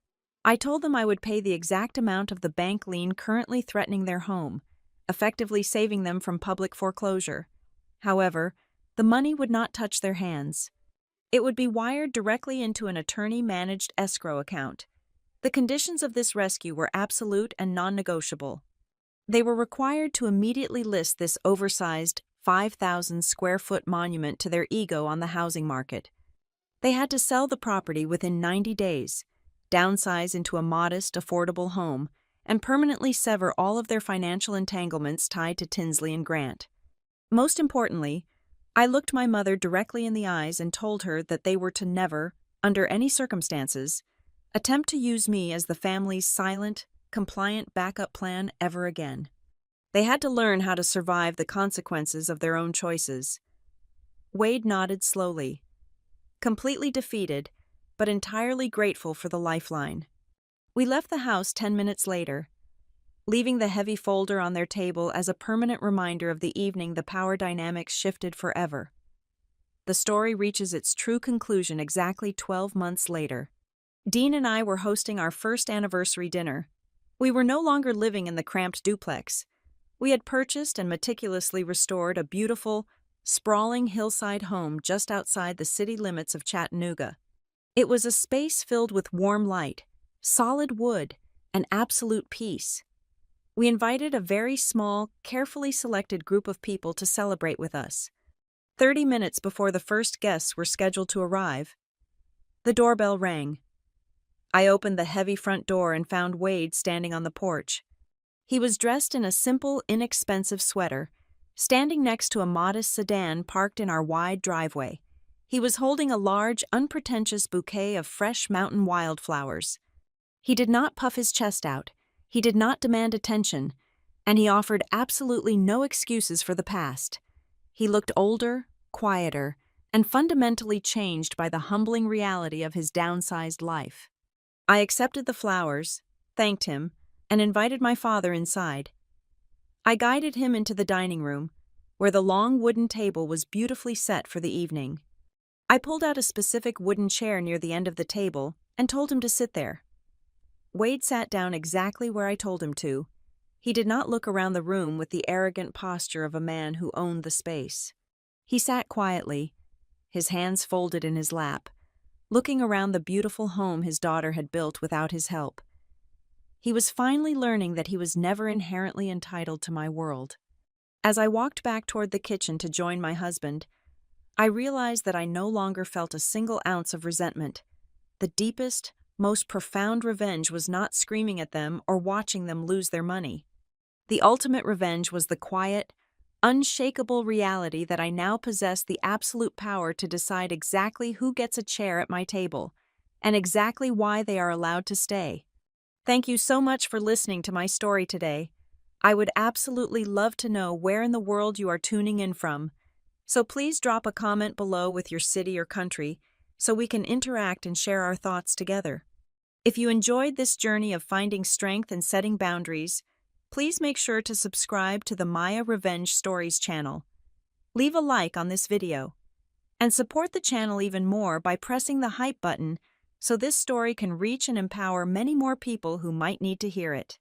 I told them I would pay the exact amount of the bank lien currently threatening their home, effectively saving them from public foreclosure. However, the money would not touch their hands. It would be wired directly into an attorney-managed escrow account. The conditions of this rescue were absolute and non-negotiable. They were required to immediately list this oversized 5,000-square-foot monument to their ego on the housing market. They had to sell the property within 90 days, downsize into a modest, affordable home, and permanently sever all of their financial entanglements tied to Tinsley and Grant. Most importantly, I looked my mother directly in the eyes and told her that they were to never, under any circumstances, attempt to use me as the family's silent, compliant backup plan ever again. They had to learn how to survive the consequences of their own choices. Wade nodded slowly, completely defeated, but entirely grateful for the lifeline. We left the house 10 minutes later, leaving the heavy folder on their table as a permanent reminder of the evening the power dynamics shifted forever. The story reaches its true conclusion exactly 12 months later. Dean and I were hosting our first anniversary dinner. We were no longer living in the cramped duplex. We had purchased and meticulously restored a beautiful, sprawling hillside home just outside the city limits of Chattanooga. It was a space filled with warm light, solid wood, and absolute peace. We invited a very small, carefully selected group of people to celebrate with us. 30 minutes before the first guests were scheduled to arrive, the doorbell rang. I opened the heavy front door and found Wade standing on the porch. He was dressed in a simple, inexpensive sweater, standing next to a modest sedan parked in our wide driveway. He was holding a large, unpretentious bouquet of fresh mountain wildflowers. He did not puff his chest out, he did not demand attention, and he offered absolutely no excuses for the past. He looked older, quieter, and fundamentally changed by the humbling reality of his downsized life. I accepted the flowers, thanked him, and invited my father inside. I guided him into the dining room, where the long wooden table was beautifully set for the evening. I pulled out a specific wooden chair near the end of the table and told him to sit there. Wade sat down exactly where I told him to. He did not look around the room with the arrogant posture of a man who owned the space. He sat quietly, his hands folded in his lap, looking around the beautiful home his daughter had built without his help. He was finally learning that he was never inherently entitled to my world. As I walked back toward the kitchen to join my husband, I realized that I no longer felt a single ounce of resentment. The deepest, most profound revenge was not screaming at them or watching them lose their money. The ultimate revenge was the quiet, unshakable reality that I now possessed the absolute power to decide exactly who gets a chair at my table, and exactly why they are allowed to stay. Thank you so much for listening to my story today. I would absolutely love to know where in the world you are tuning in from, so please drop a comment below with your city or country so we can interact and share our thoughts together. If you enjoyed this journey of finding strength and setting boundaries, please make sure to subscribe to the Maya Revenge Stories channel. Leave a like on this video, and support the channel even more by pressing the hype button so this story can reach and empower many more people who might need to hear it.